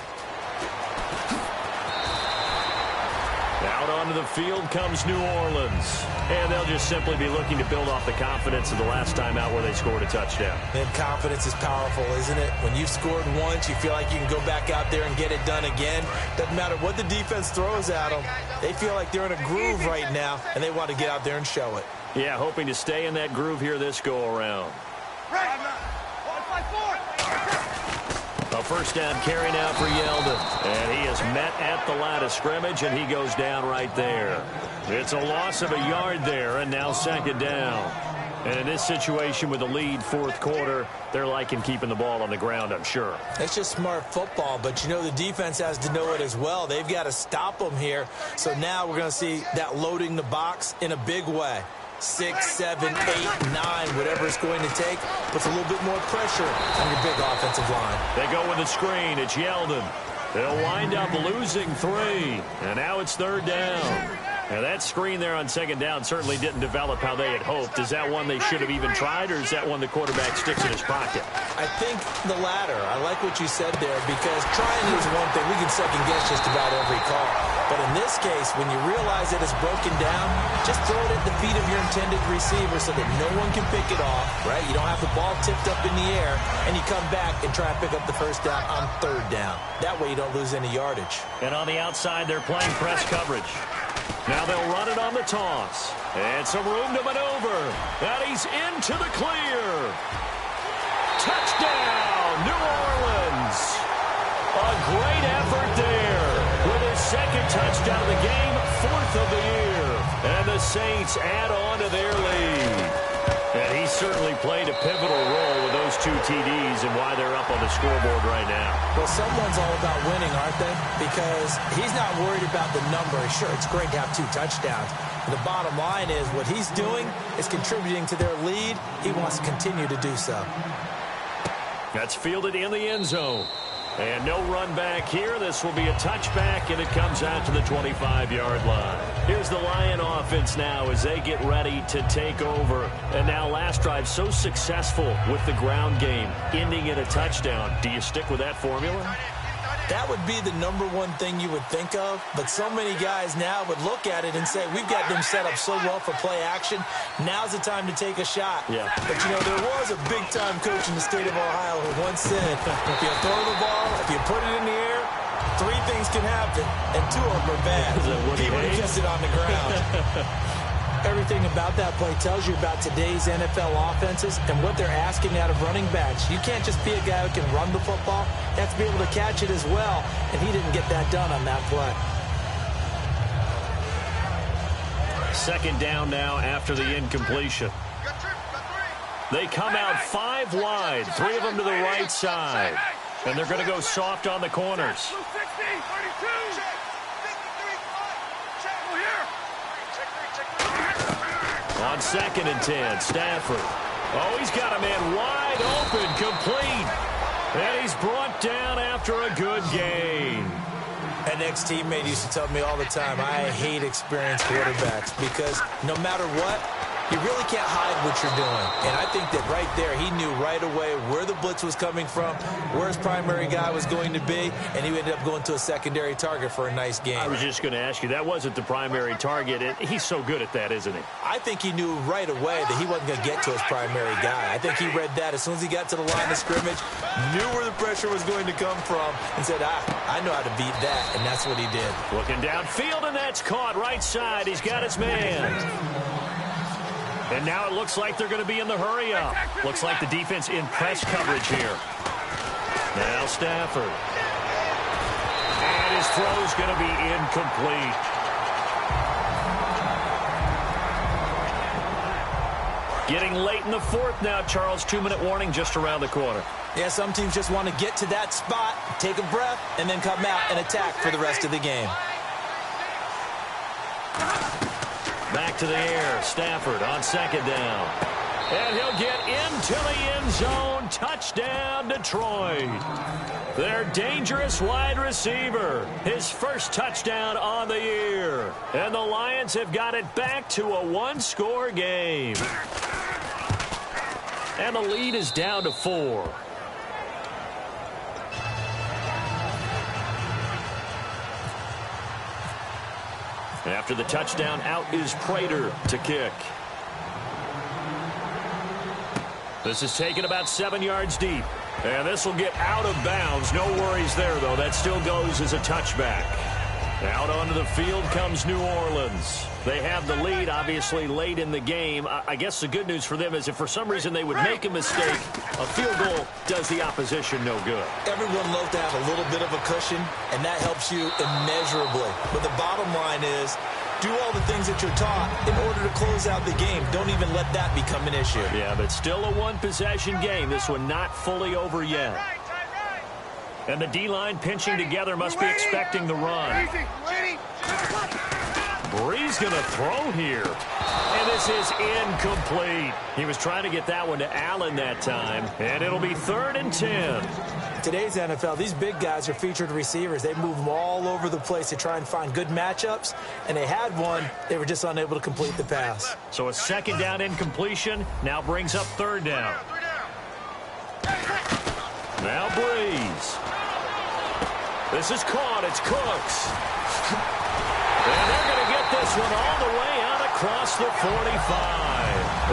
Out onto the field comes New Orleans. And they'll just simply be looking to build off the confidence of the last time out where they scored a touchdown. And confidence is powerful, isn't it? When you've scored once, you feel like you can go back out there and get it done again. Doesn't matter what the defense throws at them. They feel like they're in a groove right now, and they want to get out there and show it. Yeah, hoping to stay in that groove here this go-around. A first down carry now for Yeldon. And he is met at the line of scrimmage, and he goes down right there. It's a loss of a yard there, and now 2nd down. And in this situation with the lead 4th quarter, they're liking keeping the ball on the ground, I'm sure. It's just smart football, but you know the defense has to know it as well. They've got to stop them here. So now we're going to see that loading the box in a big way. 6, 7, 8, 9, whatever it's going to take, puts a little bit more pressure on your big offensive line. They go with the screen. It's Yeldon. They'll wind up losing 3. And now it's 3rd down. Now, that screen there on 2nd down certainly didn't develop how they had hoped. Is that one they should have even tried, or is that one the quarterback sticks in his pocket? I think the latter. I like what you said there, because trying is one thing. We can second-guess just about every call. But in this case, when you realize that it's broken down, just throw it at the feet of your intended receiver so that no one can pick it off, right? You don't have the ball tipped up in the air, and you come back and try and pick up the first down on 3rd down. That way you don't lose any yardage. And on the outside, they're playing press coverage. Now they'll run it on the toss. And some room to maneuver. And he's into the clear. Touchdown, New Orleans. A great effort there. With his 2nd touchdown of the game, 4th of the year. And the Saints add on to their lead. And he certainly played a pivotal role with those 2 TDs and why they're up on the scoreboard right now. Well, someone's all about winning, aren't they? Because he's not worried about the number. Sure, it's great to have 2 touchdowns. But the bottom line is what he's doing is contributing to their lead. He wants to continue to do so. That's fielded in the end zone. And no run back here. This will be a touchback, and it comes out to the 25-yard line. Here's the Lion offense now as they get ready to take over. And now last drive so successful with the ground game, ending in a touchdown. Do you stick with that formula? That would be the number one thing you would think of, but so many guys now would look at it and say, we've got them set up so well for play action. Now's the time to take a shot. Yeah. But, you know, there was a big-time coach in the state of Ohio who once said, if you throw the ball, if you put it in the air, 3 things can happen, and 2 of them are bad. Is that Woody He would have Hayes? kept it on the ground. Everything about that play tells you about today's NFL offenses and what they're asking out of running backs. You can't just be a guy who can run the football. You have to be able to catch it as well, and he didn't get that done on that play. Second down now after the incompletion. They come out 5 wide, 3 of them to the right side, and they're going to go soft on the corners. On 2nd and 10, Stafford. Oh, he's got a man wide open, complete. And he's brought down after a good gain. An ex-teammate used to tell me all the time, I hate experienced quarterbacks because no matter what, you really can't hide what you're doing. And I think that right there, he knew right away where the blitz was coming from, where his primary guy was going to be, and he ended up going to a secondary target for a nice game. I was just going to ask you, that wasn't the primary target. He's so good at that, isn't he? I think he knew right away that he wasn't going to get to his primary guy. I think he read that as soon as he got to the line of scrimmage, knew where the pressure was going to come from, and said, I know how to beat that, and that's what he did. Looking downfield, and that's caught right side. He's got his man. And now it looks like they're going to be in the hurry-up. Looks like the defense in press coverage here. Now Stafford. And his throw's going to be incomplete. Getting late in the 4th now, Charles. 2-minute warning just around the corner. Yeah, some teams just want to get to that spot, take a breath, and then come out and attack for the rest of the game. Back to the air, Stafford on 2nd down. And he'll get into the end zone. Touchdown, Detroit. Their dangerous wide receiver. His first touchdown on the year. And the Lions have got it back to a 1-score game. And the lead is down to 4. After the touchdown, out is Prater to kick. This is taken about 7 yards deep. And this will get out of bounds. No worries there, though. That still goes as a touchback. Out onto the field comes New Orleans. They have the lead, obviously, late in the game. I guess the good news for them is if for some reason they would make a mistake, a field goal does the opposition no good. Everyone loves to have a little bit of a cushion, and that helps you immeasurably. But the bottom line is, do all the things that you're taught in order to close out the game. Don't even let that become an issue. Yeah, but still a one-possession game. This one not fully over yet. And the D-line pinching together must be expecting the run. Brees going to throw here. And this is incomplete. He was trying to get that one to Allen that time. And it'll be 3rd and 10. Today's NFL, these big guys are featured receivers. They move them all over the place to try and find good matchups. And they had one. They were just unable to complete the pass. So a 2nd down incompletion now brings up 3rd down. Now Brees. This is caught. It's Cooks. And they're going to get this one all the way out across the 45.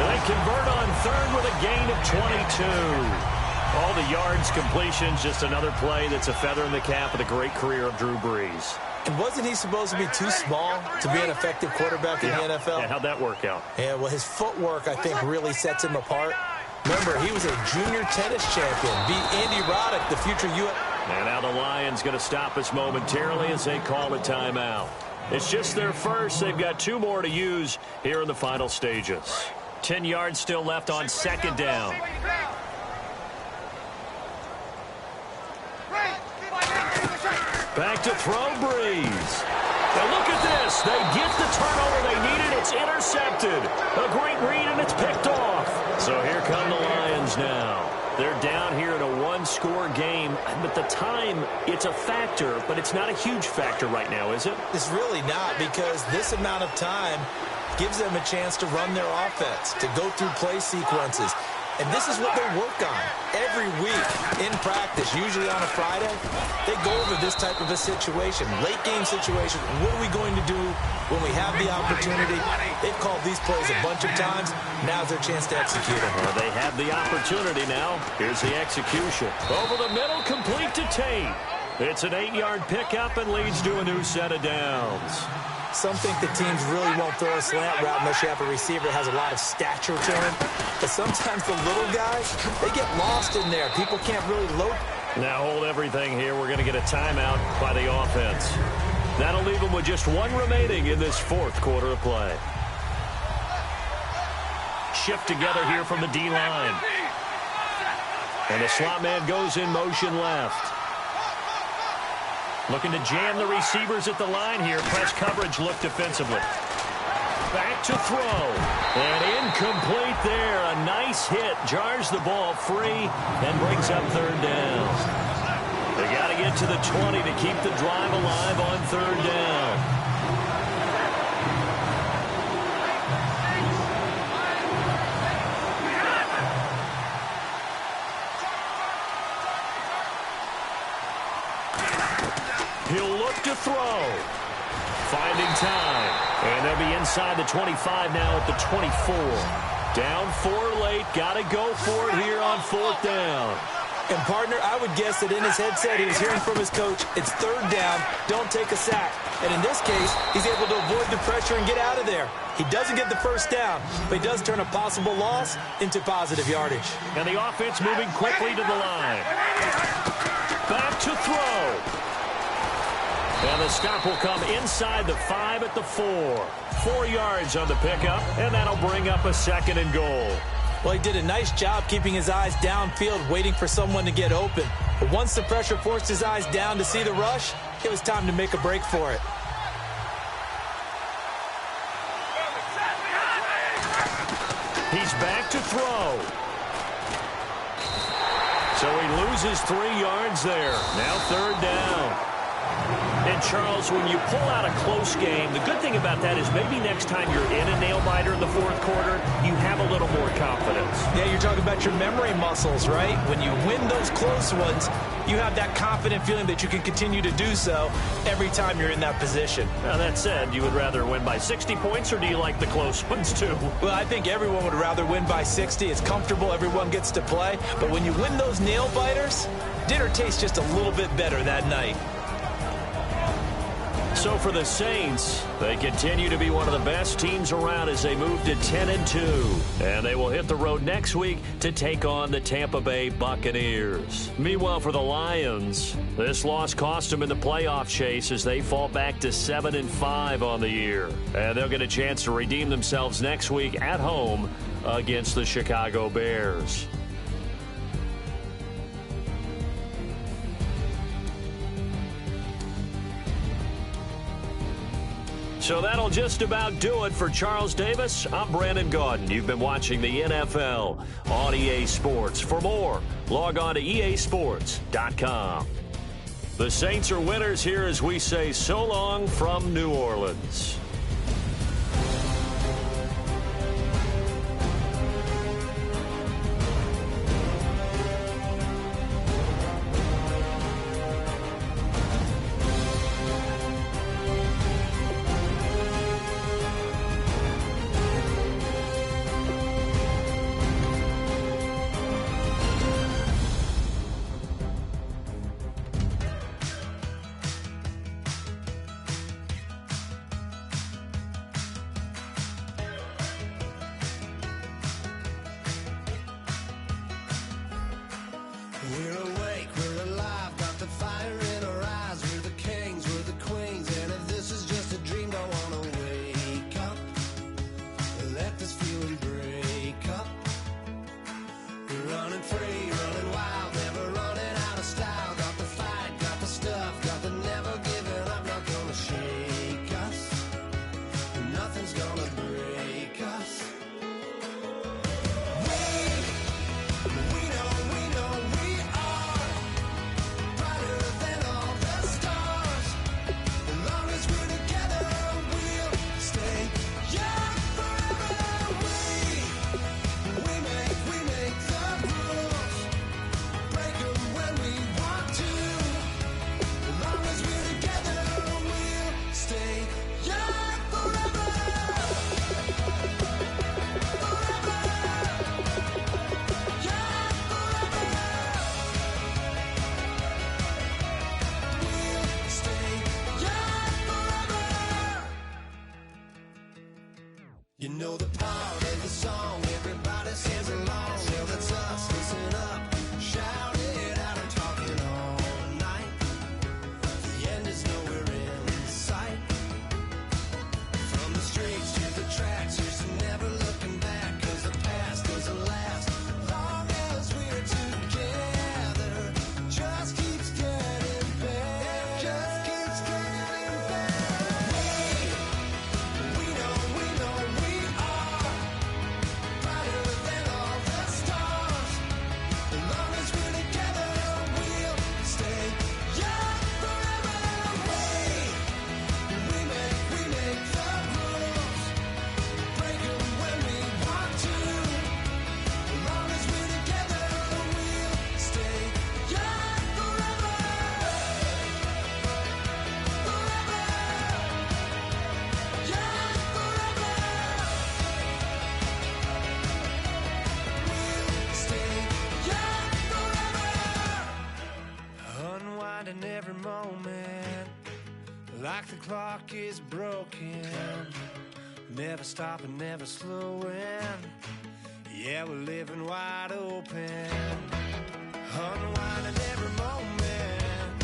They convert on 3rd with a gain of 22. All the yards, completions, just another play that's a feather in the cap of the great career of Drew Brees. And wasn't he supposed to be too small to be an effective quarterback in the NFL? Yeah, how'd that work out? Yeah, well, his footwork, I think, really sets him apart. Remember, he was a junior tennis champion, beat Andy Roddick, the future U.S. And now the Lions going to stop us momentarily as they call a timeout. It's just their first. They've got 2 more to use here in the final stages. 10 yards still left on 2nd down. Back to throw, Brees. Now look at this. They get the turnover they needed. It's intercepted. A great read, and it's picked off. So here come the Lions now. They're down here in a 1-score game. But the time, it's a factor, but it's not a huge factor right now, is it? It's really not, because this amount of time gives them a chance to run their offense, to go through play sequences. And this is what they work on every week in practice, usually on a Friday. They go over this type of a situation, late game situation. What are we going to do when we have the opportunity? They've called these plays a bunch of times. Now's their chance to execute them. Well, they have the opportunity now. Here's the execution. Over the middle, complete to Tate. It's an 8-yard pickup and leads to a new set of downs. Some think the teams really won't throw a slant route unless you have a receiver that has a lot of stature to him. But sometimes the little guys, they get lost in there. People can't really locate. Now hold everything here. We're going to get a timeout by the offense. That'll leave them with just one remaining in this fourth quarter of play. Shift together here from the D-line. And the slot man goes in motion left. Looking to jam the receivers at the line here. Press coverage look defensively. Back to throw. And incomplete there. A nice hit. Jars the ball free and brings up third down. They got to get to the 20 to keep the drive alive on third down. He'll look to throw. Finding time. And they'll be inside the 25 now at the 24. Down 4 late. Got to go for it here on fourth down. And, partner, I would guess that in his headset he was hearing from his coach, it's third down, don't take a sack. And in this case, he's able to avoid the pressure and get out of there. He doesn't get the first down, but he does turn a possible loss into positive yardage. And the offense moving quickly to the line. Back to throw. And the stop will come inside the 5 at the 4. 4 yards on the pickup, and that'll bring up a 2nd and goal. Well, he did a nice job keeping his eyes downfield, waiting for someone to get open. But once the pressure forced his eyes down to see the rush, it was time to make a break for it. He's back to throw. So he loses 3 yards there. Now third down. And, Charles, when you pull out a close game, the good thing about that is maybe next time you're in a nail-biter in the fourth quarter, you have a little more confidence. Yeah, you're talking about your memory muscles, right? When you win those close ones, you have that confident feeling that you can continue to do so every time you're in that position. Now, that said, you would rather win by 60 points, or do you like the close ones, too? Well, I think everyone would rather win by 60. It's comfortable. Everyone gets to play. But when you win those nail-biters, dinner tastes just a little bit better that night. So for the Saints, they continue to be one of the best teams around as they move to 10-2. And they will hit the road next week to take on the Tampa Bay Buccaneers. Meanwhile, for the Lions, this loss cost them in the playoff chase as they fall back to 7-5 on the year. And they'll get a chance to redeem themselves next week at home against the Chicago Bears. So that'll just about do it for Charles Davis. I'm Brandon Gaudin. You've been watching the NFL on EA Sports. For more, log on to easports.com. The Saints are winners here as we say so long from New Orleans. We're awake, we're alive, got the fire in our eyes. We're the kings, we're the queens, and if this is just a dream, don't wanna wake up. Let this feeling break up. We're running free, running wild, never running out of style. Got the fight, got the stuff, got the never giving up. Not gonna shake us, nothing's gonna break us. We know we are You know the part of the song, everybody sings along. Well, that's us, listen up, shout it out, I'm talking all night. The end is nowhere in sight. From the streets to the tracks, there's never looking back, 'cause the past doesn't last. Long as we're together, just keeps getting better. Just keeps getting better. We know we are brighter than all the stars. As long as we're together, we'll stay young forever. We make the rules, break 'em when we want to. As long as we're together, we'll stay young forever. Forever. Young forever. We'll stay young forever. Unwinding every moment, like the clock is broken. Never stopping, never slowing. Yeah, we're living wide open. Unwinding every moment,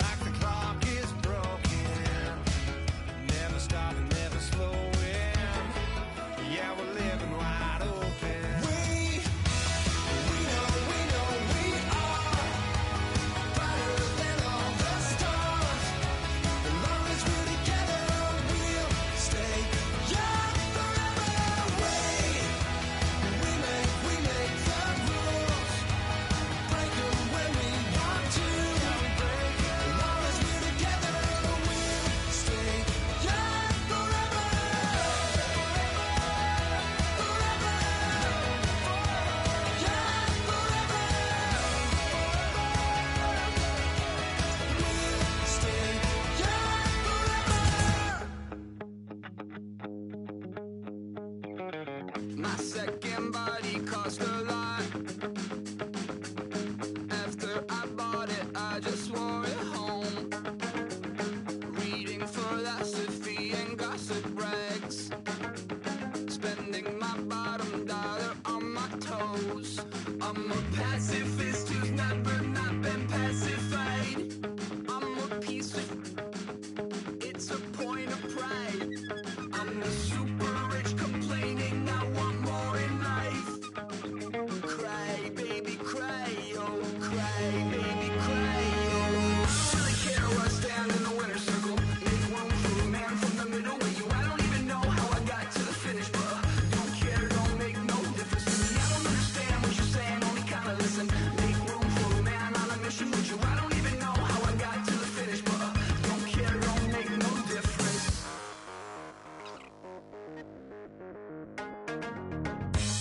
like the clock is broken. Never stopping, never slowing. Yeah, we're living wide open. We know we are brighter than all the stars. As long as we're together, we'll stay young forever. We make the rules, break 'em when we want to. As long as we're together, we'll stay young forever. Forever. Young forever. We'll stay young forever. My second body cost a lot. After I bought it, I just wore it home. Reading philosophy and gossip rags. Spending my bottom dollar on my toes. I'm a pacifist who's never not been pacified. I'm a piece of... It's a point of pride. I'm the super rich complaining I want more in life. Cry, baby, cry, oh, cry, baby, cry, oh. I don't really care where I stand in the winner's circle. Make room for a man from the middle with you. I don't even know how I got to the finish, but don't care, don't make no difference to me. I don't understand what you're saying, only kinda listen. Make room for a man on a mission with you. I don't even know how I got to the finish, but don't care, don't make no difference.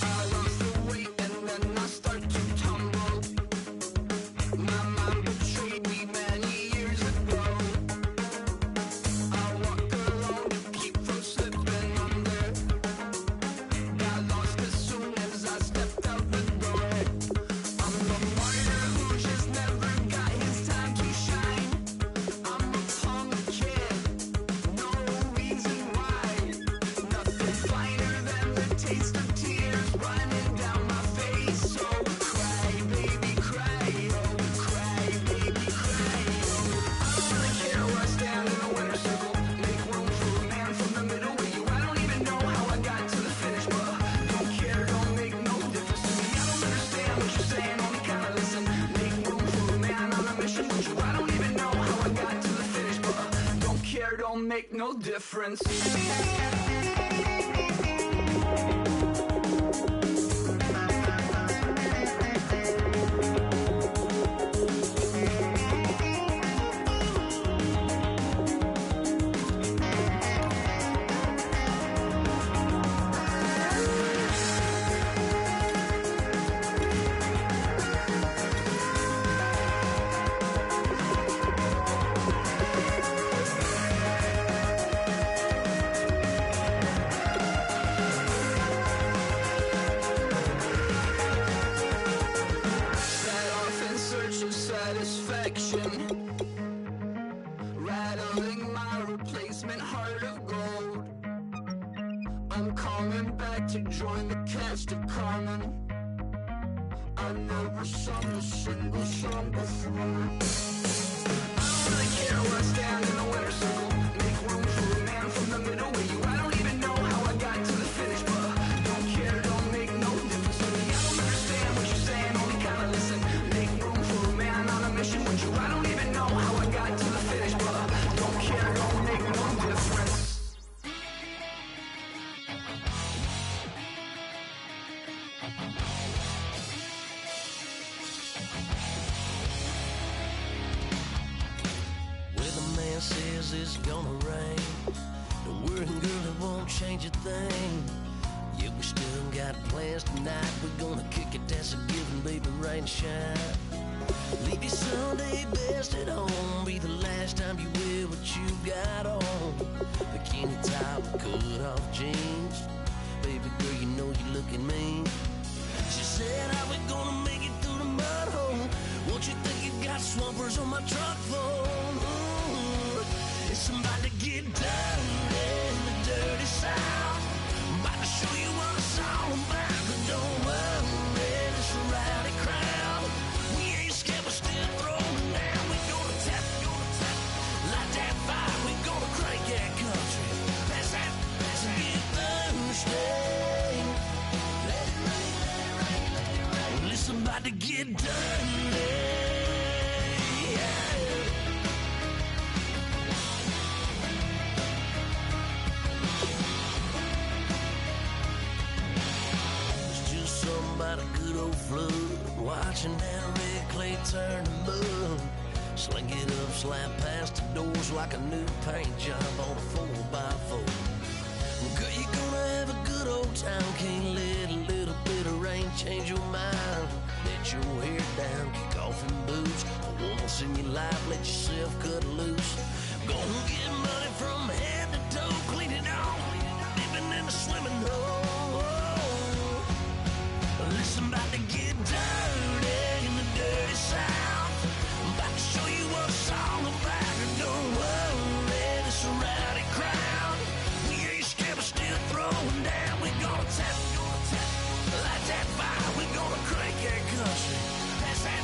I lost the weight and then I start to tumble. My mind betrayed me many years ago. I walk alone to keep from slipping under. Got lost as soon as I stepped out the door. I'm the martyr who just never got his time to shine. I'm a punk kid, no reason why. Nothing finer than the taste of tears running down my face. So cry, baby, cry, oh, cry, baby, cry, oh. I don't really care where I stand in the winner's circle. Make room for a man from the middle with you. I don't even know how I got to the finish, but don't care, don't make no difference to me. I don't understand what you're saying, only kinda listen. Make room for a man on a mission with you. I don't even know how I got to the finish, but don't care, don't make no difference. I'm coming back to join the cast of Carmen. I never sung a single song before. I don't really care where I stand in the winner's circle. Make room for a man from the middle with you. I don't even know how I got to the finish, but don't care, don't make no difference to me. I don't understand what you're saying, only kinda listen. Make room for a man on a mission with you. I don't even know how I got to the finish, but don't care, don't make no difference. Says it's gonna rain. Don't worry, girl, it won't change a thing. Yeah, we still got plans tonight. We're gonna kick it, that's a given, baby, rain and shine. Leave your Sunday best at home. Be the last time you wear what you got on. Bikini top, cut off jeans. Baby girl, you know you're looking mean. She said, how we gonna make it through the mud hole? Won't you think you got swampers on my truck phone? It's about to get dirty in the dirty South. About to show you what it's all about. But don't worry, it's a rowdy crowd. We ain't scared, we're still throwing down. We gonna tap, light that fire. We gonna crank that country. Pass and get Thursday. Let it rain, let it rain, let it rain. Well, it's about to get dirty. About a good old flood, watching that red clay turn to mud. Sling it up, slap past the doors like a new paint job on a 4x4. Girl, you're gonna have a good old time. Can't let a little bit of rain change your mind. Let your hair down, kick off in boots. Once in your life, let yourself cut loose. Gonna get money from head to toe, clean it off, living in a swimming hole. Listen, about to get dirty in the dirty South. I'm about to show you what it's all about. And don't worry, it's a rowdy crowd. We ain't scared, we're still throwing down. We gonna tap, light that fire. We gonna crank that country. Pass and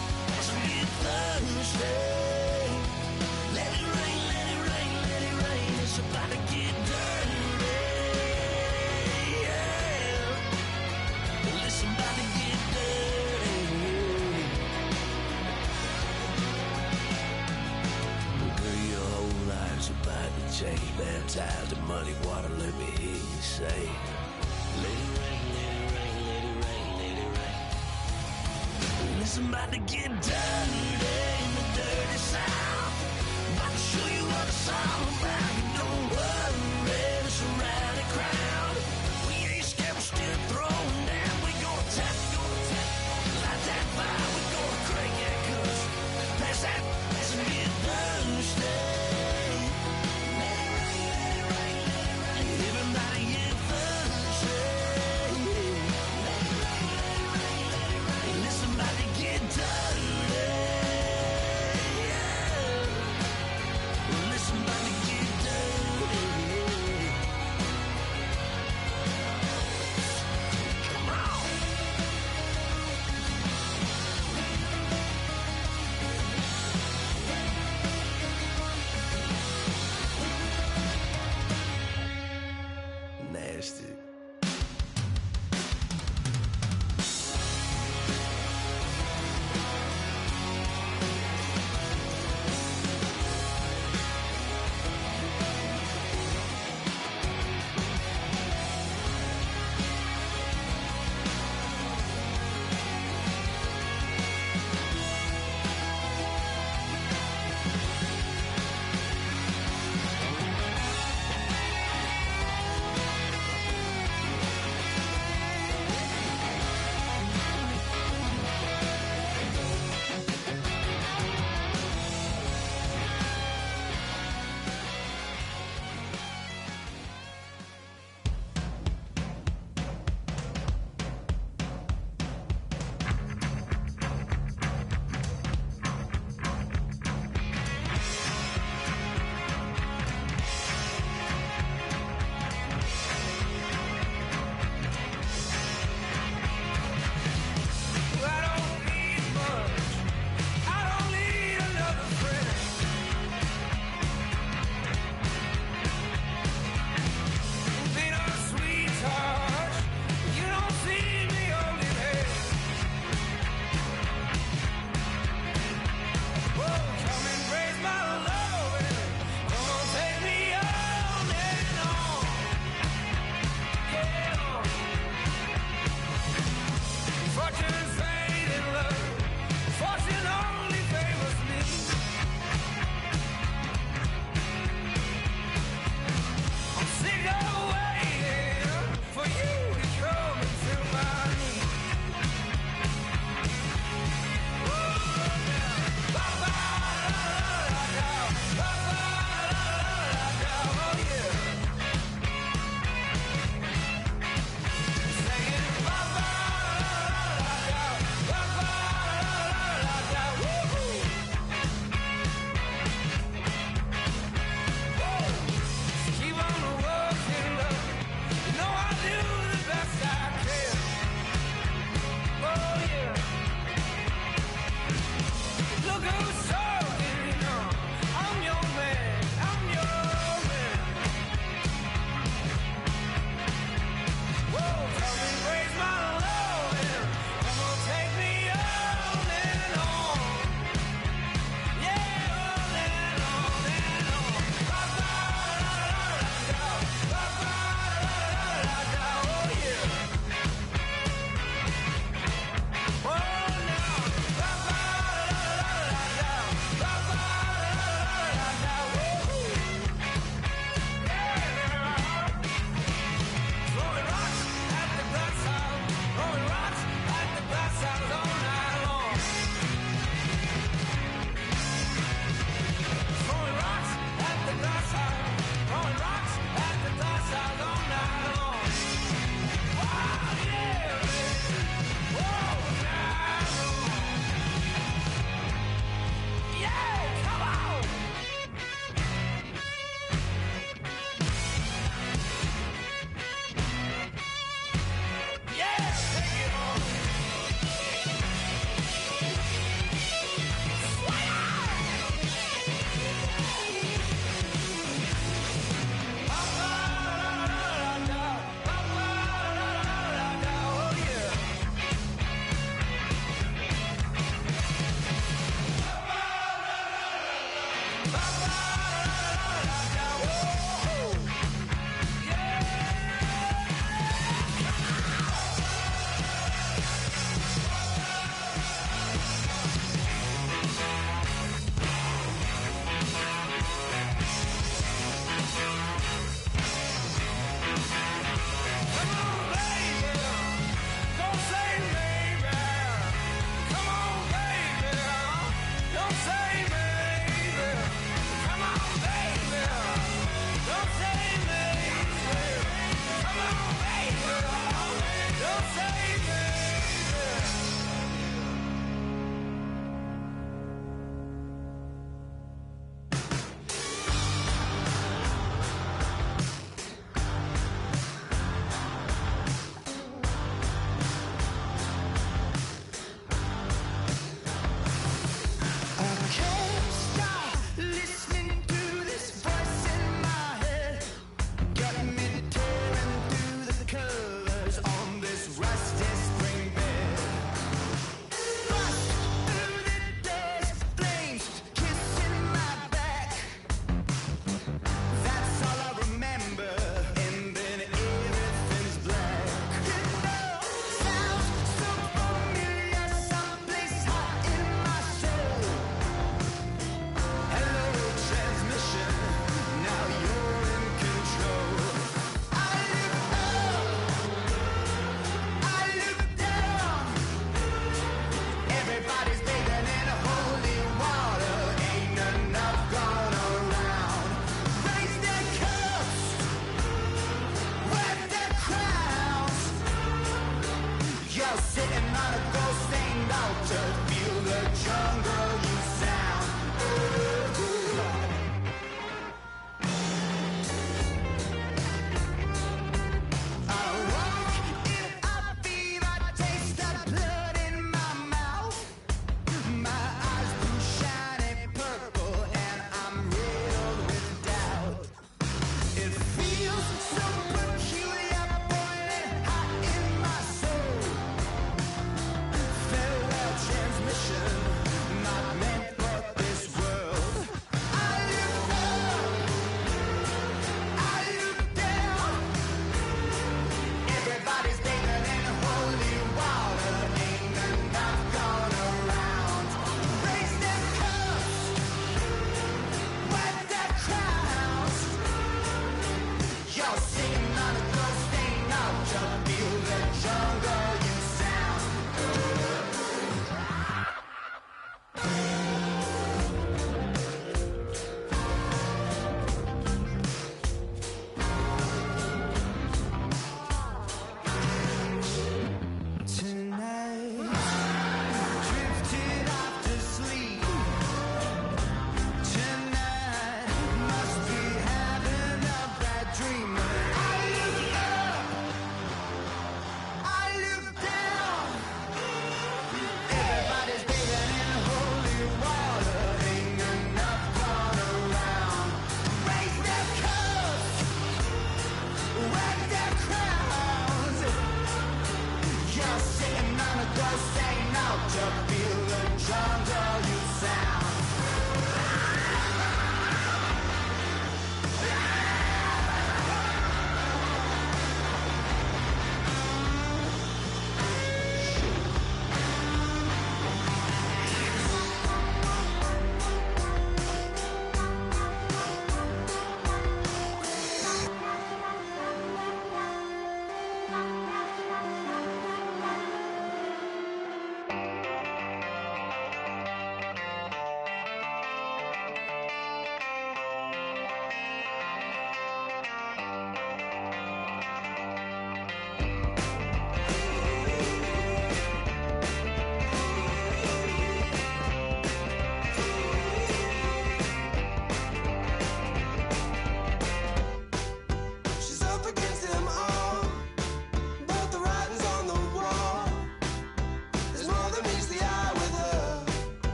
get Thursday. Let it rain, let it rain, let it rain. It's about to get dirty. About to get dirty. Girl, your whole life's about to change. Baptized in muddy water, let me hear you say, let it rain, let it rain, let it rain, let it rain. Listen, about to get dirty in the dirty South. About to show you what it's all about. Don't worry, it's a rowdy crowd. We ain't scared, we're still throwing down. Tap, light that fire, we gonna crank that country. Pass and get Thursday. Let it rain, let it rain, let it rain. Everybody get Thursday. Let it rain, let it rain, let it rain. Listen, about to get dirty. Listen, about to get dirty. Come on. Nasty.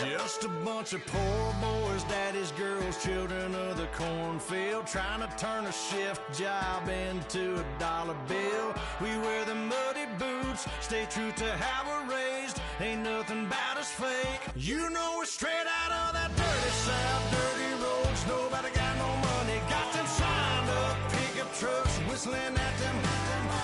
Just a bunch of poor boys, daddies, girls, children of the cornfield, trying to turn a shift job into a dollar bill. We wear the muddy boots, stay true to how we're raised. Ain't nothing about us fake. You know we're straight out of that dirty South, dirty roads. Nobody got no money, got them signed up pickup trucks, whistling at them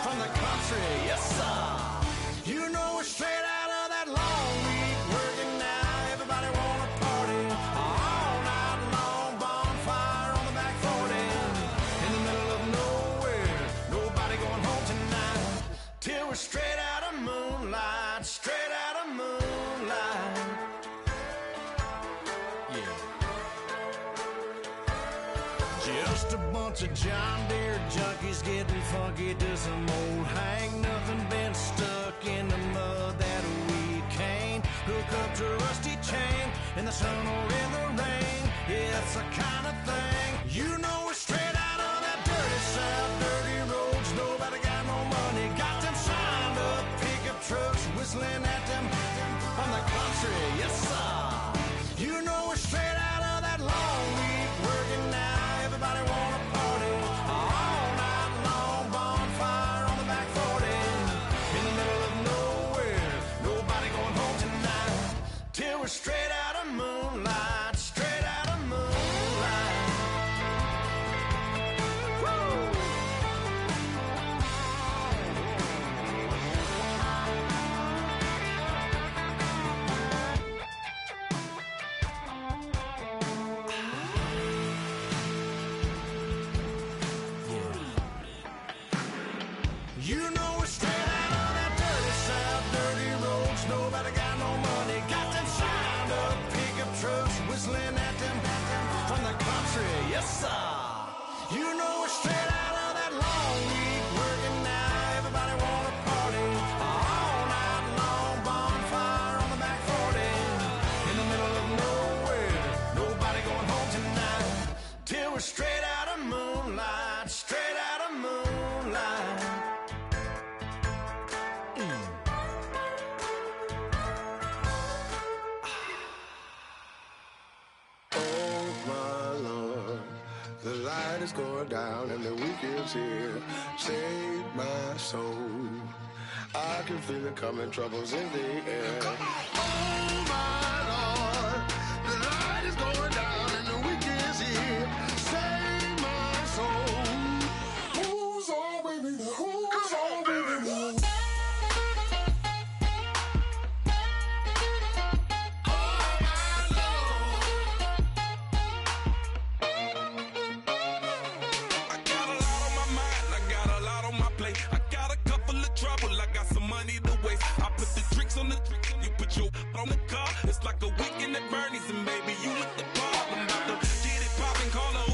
from the country. Yes, sir. You know we're straight out of that long week working now. Everybody wanna party all night long. Bonfire on the back 40 in the middle of nowhere. Nobody going home tonight till we're straight out of moonlight. Straight out of moonlight. Yeah. Just a bunch of John Deere junkies getting funky to some old hang. Nothing been stuck in the mud that we can't hook up to a rusty chain in the sun or in the rain. Yeah, it's the kind of thing. You know we're straight out of that dirty South, dirty roads. Nobody got no money, got them signed up pickup trucks, whistling at them from the country. Yes, sir. You know we're straight out of that long week working now. Everybody wanna party all night long. Bonfire on the back 40 in the middle of nowhere. Nobody going home tonight till we're straight out of moonlight. Straight out of moonlight. Woo! You know we're straight out of that dirty South, dirty roads. Nobody got no money, got them signed up pickup trucks, whistling at them from the country. Yes, sir. You know we're straight out of that long week working now. Everybody wanna party all night long. Bonfire on the back 40 in the middle of nowhere. Nobody going home tonight till we're straight out of moonlight. Straight out of moonlight. Oh my Lord, the light is going down and the week is here. Save my soul. I can feel it coming, troubles in the air. Oh my Lord, the light is going down and the week is here. Save my soul. Who's all with me? Who's all with me? On the car, it's like a weekend at Bernie's, and baby, you look the part. I'm about to get it poppin', call a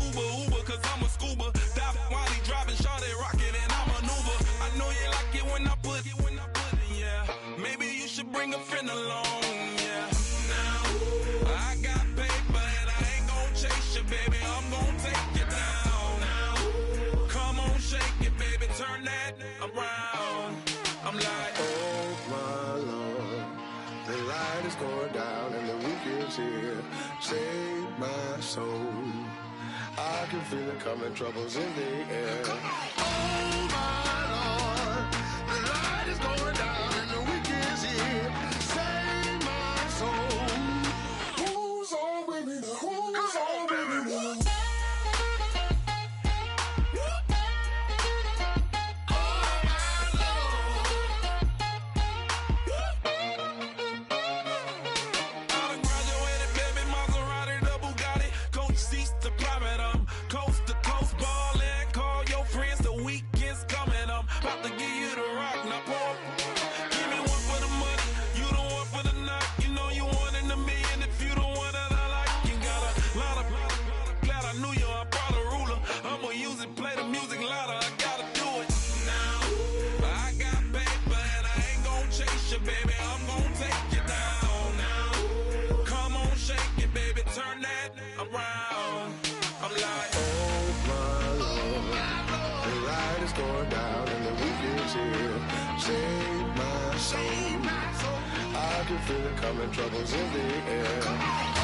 Uber, cause I'm a scuba. Dive while he driving, shawty rockin', and I maneuver. I know you like it when I put it, yeah. Maybe you should bring a friend along, yeah. Now, I got paper, and I ain't gon' chase you, baby, I'm gon' take you down. Now, come on, shake it, baby, turn that around. I'm like, oh my Lord, the light is going down and the week is here. Save my soul. I can feel it coming, troubles in the air. Oh my Lord, the light is going down and the week is here. Save my soul. Who's all with me? Who's all with me? Going down and the week is here. Save my soul. I can feel it coming, troubles in the air.